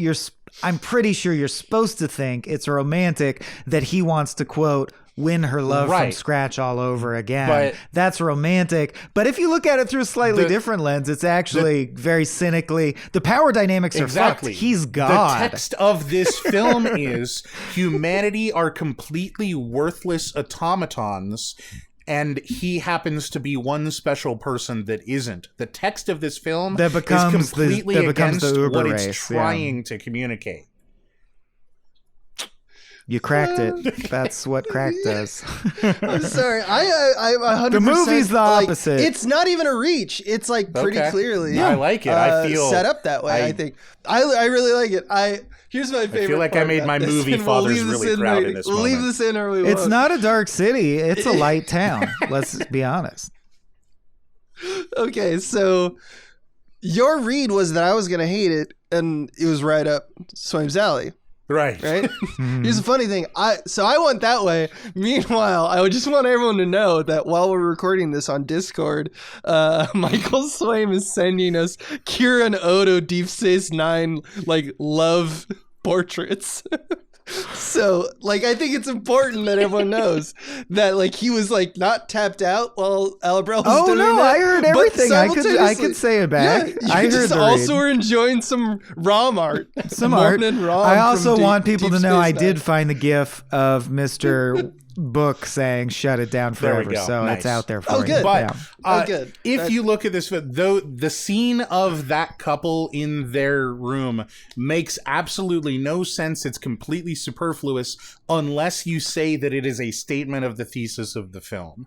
I'm pretty sure you're supposed to think it's romantic that he wants to, quote, win her love from scratch all over again. But that's romantic. But if you look at it through a slightly different lens, it's actually very cynically, the power dynamics are fucked. He's God. The text of this film is humanity are completely worthless automatons, and he happens to be one special person that isn't. The text of this film is completely against what it's trying to communicate. You cracked it. That's what crack does. I'm sorry. I 100%. The movie's the opposite. It's not even a reach. It's like pretty clearly. Yeah, I like it. I feel set up that way. I think I really like it. Here's my favorite. I feel like I made my movie fathers really proud in this moment. We'll leave this in, or we won't. It's not a dark city. It's a light town. Let's be honest. Okay, so your read was that I was gonna hate it, and it was right up Swaim's alley. Right. Here's the funny thing. I went that way. Meanwhile, I would just want everyone to know that while we're recording this on Discord, Michael Swaim is sending us Kieran Odo Deep Space Nine love portraits. So, I think it's important that everyone knows that, he was, not tapped out while Alebrelle was doing that. Oh, no, I heard everything. I could say it back. Yeah, I heard also were enjoying some ROM art. Some art. I also want people to know I did find the GIF of Mr. Book saying shut it down forever, so nice. It's out there for you. Good. But good. If you look at this, though, the scene of that couple in their room makes absolutely no sense. It's completely superfluous unless you say that it is a statement of the thesis of the film.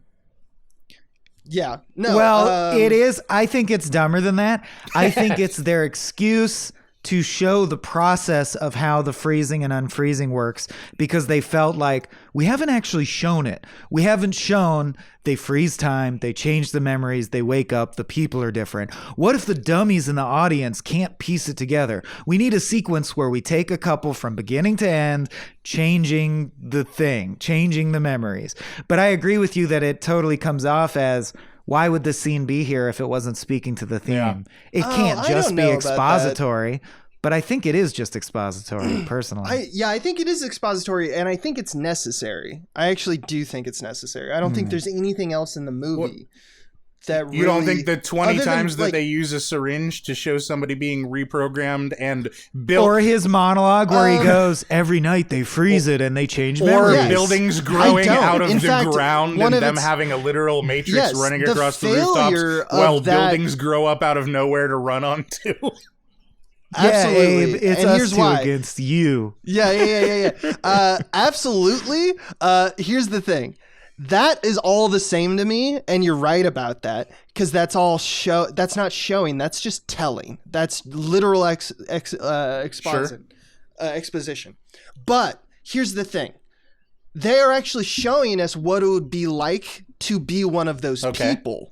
Yeah. No. Well, it is. I think it's dumber than that. I think it's their excuse to show the process of how the freezing and unfreezing works, because they felt like we haven't actually shown it. We haven't shown they freeze time, they change the memories, they wake up, the people are different. What if the dummies in the audience can't piece it together? We need a sequence where we take a couple from beginning to end, changing the thing, changing the memories. But I agree with you that it totally comes off as, why would this scene be here if it wasn't speaking to the theme? Yeah. It can't just be expository, but I think it is just expository, personally. I think it is expository, and I think it's necessary. I actually do think it's necessary. I don't think there's anything else in the movie that really... You don't think the 20 times that they use a syringe to show somebody being reprogrammed and built... Or his monologue where he goes, every night they freeze it and they change memories. Or buildings growing out of the ground and them having a literal matrix running across the rooftops while buildings grow up out of nowhere to run onto. Absolutely. Yeah, Abe, it's us two against you. Yeah. Absolutely. Here's the thing. That is all the same to me, and you're right about that, because that's all that's not showing, that's just telling. That's literal exposition. But here's the thing. They are actually showing us what it would be like to be one of those people.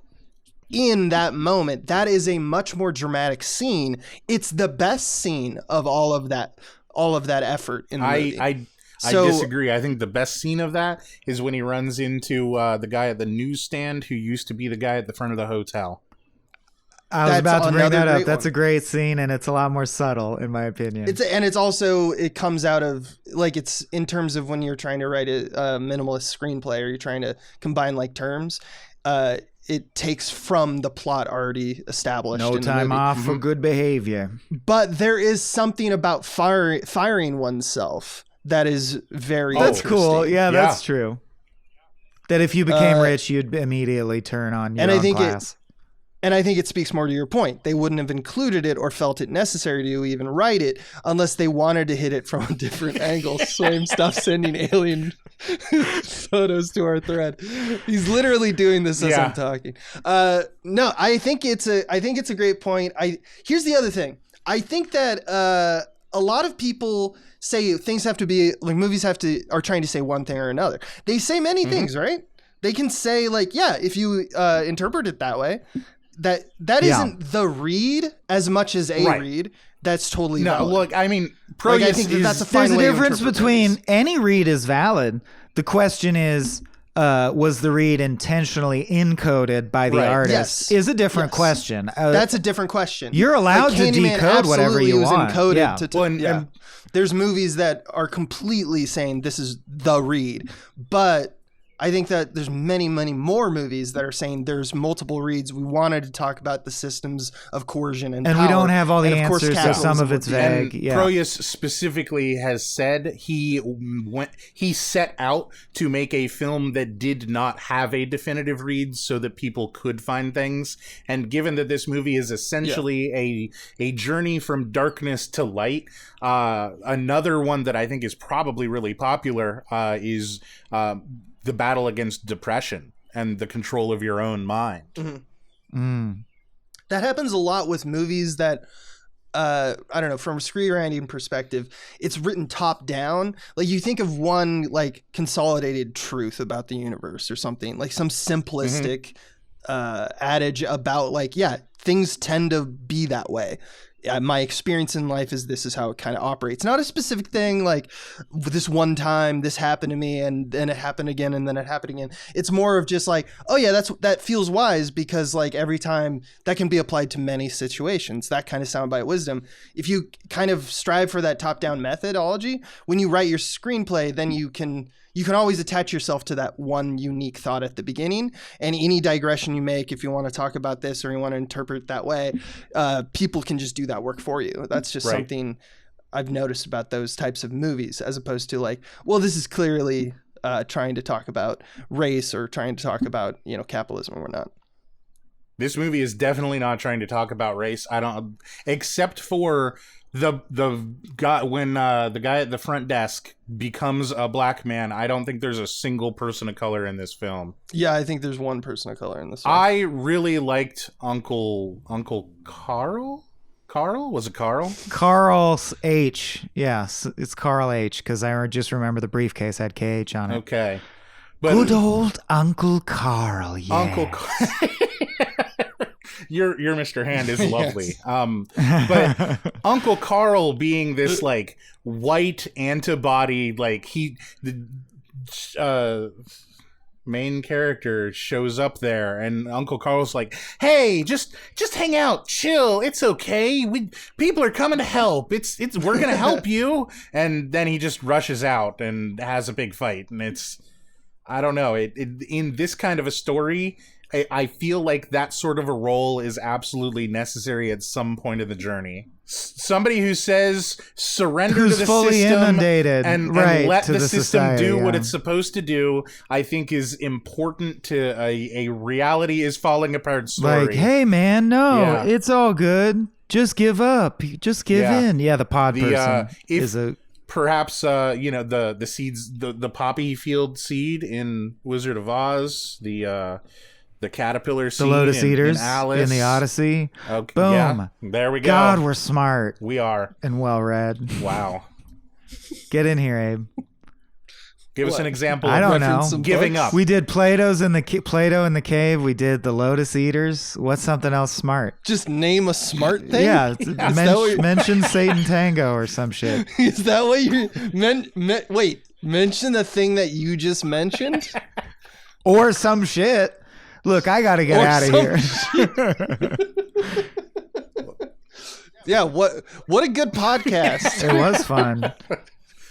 In that moment, that is a much more dramatic scene. It's the best scene of all of that effort in the movie. I disagree. I think the best scene of that is when he runs into the guy at the newsstand who used to be the guy at the front of the hotel. I was about to bring that up. That's a great scene, and it's a lot more subtle, in my opinion. It comes out of, it's in terms of when you're trying to write a minimalist screenplay, or you're trying to combine terms. It takes from the plot already established. No time off for good behavior. But there is something about firing oneself that is very That's cool. Yeah, that's true. That if you became rich, you'd immediately turn on your own class. And I think it speaks more to your point. They wouldn't have included it or felt it necessary to even write it unless they wanted to hit it from a different angle. Swaim stuff sending alien photos to our thread. He's literally doing this as I'm talking. No, I think it's a great point. Here's the other thing. I think that a lot of people say things have to be like movies are trying to say one thing or another. They say many things, right? They can say like, yeah, if you interpret it that way, that isn't the read as much as a read. That's totally valid. Look, I mean, I think that's a fine way there's a difference to interpret between movies. any read is valid. The question is, was the read intentionally encoded by the artist? Yes. Is a different question. That's a different question. You're allowed to decode whatever you want. Encoded There's movies that are completely saying this is the read, but I think that there's many, many more movies that are saying there's multiple reads. We wanted to talk about the systems of coercion and power, we don't have all the answers, so some of it's vague. And Proyas specifically has said he set out to make a film that did not have a definitive read so that people could find things. And given that this movie is essentially a journey from darkness to light, another one that I think is probably really popular is the battle against depression and the control of your own mind. That happens a lot with movies that, I don't know, from a screenwriting perspective, it's written top down. Like you think of one like consolidated truth about the universe or something, like some simplistic adage about like, things tend to be that way. My experience in life is this is how it kind of operates. Not a specific thing like this one time this happened to me and then it happened again and then it happened again. It's more of just like, oh yeah, that feels wise because like every time that can be applied to many situations. That kind of soundbite wisdom. If you kind of strive for that top-down methodology, when you write your screenplay, then you can always attach yourself to that one unique thought at the beginning, and any digression you make, if you want to talk about this or you want to interpret it that way, people can just do that work for you. That's just something I've noticed about those types of movies, as opposed to like, well, this is clearly trying to talk about race or trying to talk about, capitalism or not. This movie is definitely not trying to talk about race. Except for the guy when the guy at the front desk becomes a black man. I don't think there's a single person of color in this film. Yeah, I think there's one person of color in this film. I really liked Uncle Carl. Carl? Was it Carl? Carl H. Yes, it's Carl H. Because I just remember the briefcase had KH on it. Okay. But good old Uncle Carl. Yeah. Uncle Carl. Your Mr. Hand is lovely. Yes. But Uncle Carl being this like white antibody, like the main character shows up there and Uncle Carl's like, hey, just hang out, chill, it's okay, people are coming to help, we're gonna help you. And then he just rushes out and has a big fight, and I don't know, in this kind of a story, I feel like that sort of a role is absolutely necessary at some point of the journey. Somebody who says surrender to the fully system inundated, and let the system society, do what it's supposed to do, I think is important to a reality is falling apart story. Like, hey man, no, it's all good. Just give up. Just give in. Yeah, the pod person is a... Perhaps the seeds, the poppy field seed in Wizard of Oz, the caterpillar seed, the Lotus Eaters in Alice, in the Odyssey. Okay, boom. Yeah, there we go. God, we're smart. We are. And well read. Wow. Get in here, Abe. Give us an example. I don't know. Giving up. We did Plato's in the Plato in the cave. We did the Lotus Eaters. What's something else smart? Just name a smart thing. Yeah, mention Satan Tango or some shit. Is that what you wait? Mention the thing that you just mentioned, or some shit. Look, I gotta get out of here. Yeah, what a good podcast. It was fun.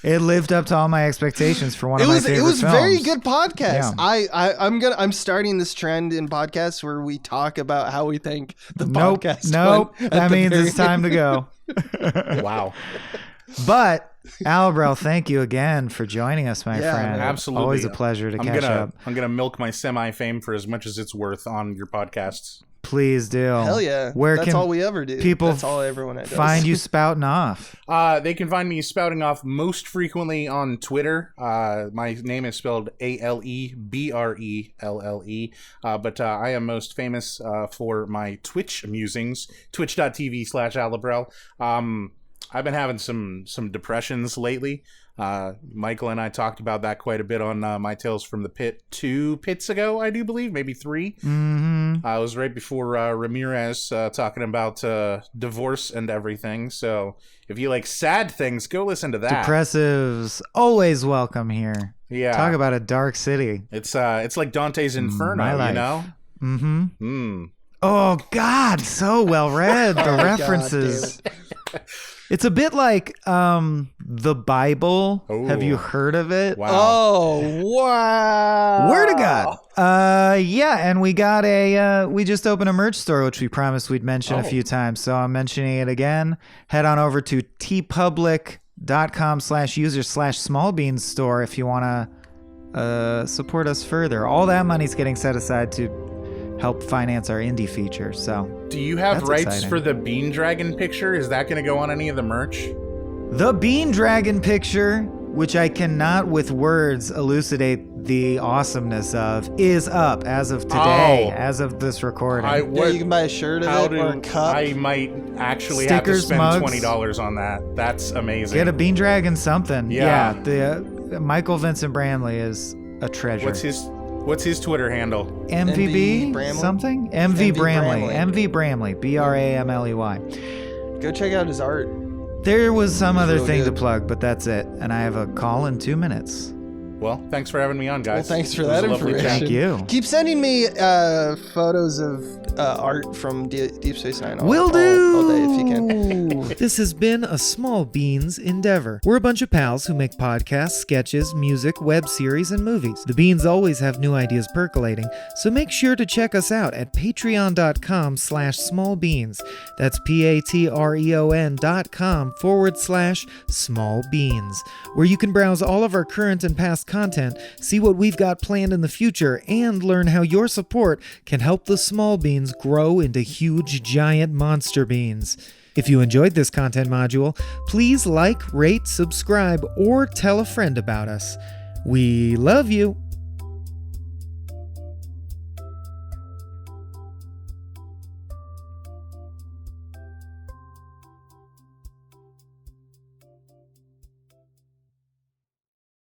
It lived up to all my expectations for one of my favorite films. It was very good podcast. Yeah. I'm starting this trend in podcasts where we talk about how we think the podcast. Nope. That means it's time to go. Wow. But Alebrelle, thank you again for joining us, my friend. Absolutely. Always a pleasure to catch up. I'm gonna milk my semi-fame for as much as it's worth on your podcasts. Please do. Hell yeah. Where That's can all we ever do. people That's all everyone does. find you spouting off? They can find me spouting off most frequently on Twitter. My name is spelled Alebrelle. But I am most famous for my Twitch musings, twitch.tv/Alebrelle. I've been having some depressions lately. Michael and I talked about that quite a bit on My Tales from the Pit 2 pits ago, I do believe, maybe 3. Mm-hmm. It was right before Ramirez talking about divorce and everything. So if you like sad things, go listen to that. Depressives, always welcome here. Yeah. Talk about a dark city. It's like Dante's Inferno, you know? Mm-hmm. Oh, God, so well read. The references. It's a bit like the Bible. Ooh. Have you heard of it? Wow. Oh, wow. Word of God. Yeah, and we got we just opened a merch store, which we promised we'd mention a few times. So I'm mentioning it again. Head on over to tpublic.com/user/smallbeans store if you want to support us further. All that money's getting set aside to help finance our indie feature. So do you have rights exciting. for the Bean Dragon picture? Is that going to go on any of the merch? The Bean Dragon picture, which I cannot with words elucidate the awesomeness of, is up as of today, as of this recording. Yeah, you can buy a shirt of it or a cup. I might actually Stickers, have to spend mugs. $20 on that. That's amazing. Get a Bean Dragon something. Yeah. The Michael Vincent Bramley is a treasure. What's his Twitter handle? MVB Bramley? something? MV Bramley. Bramley. MV Bramley. BRAMLEY. Go check out his art. There was some other real thing to good. plug, but that's it. And I have a call in 2 minutes. Well, thanks for having me on, guys. Well, thanks for It was that a lovely information. chat. Thank you. Keep sending me photos of art from Deep Space Nine Will do. all day if you can. This has been a Small Beans endeavor. We're a bunch of pals who make podcasts, sketches, music, web series, and movies. The Beans always have new ideas percolating, so make sure to check us out at patreon.com/smallbeans. That's patreon.com/smallbeans, where you can browse all of our current and past content, see what we've got planned in the future, and learn how your support can help the small beans grow into huge, giant monster beans. If you enjoyed this content module, please like, rate, subscribe, or tell a friend about us. We love you.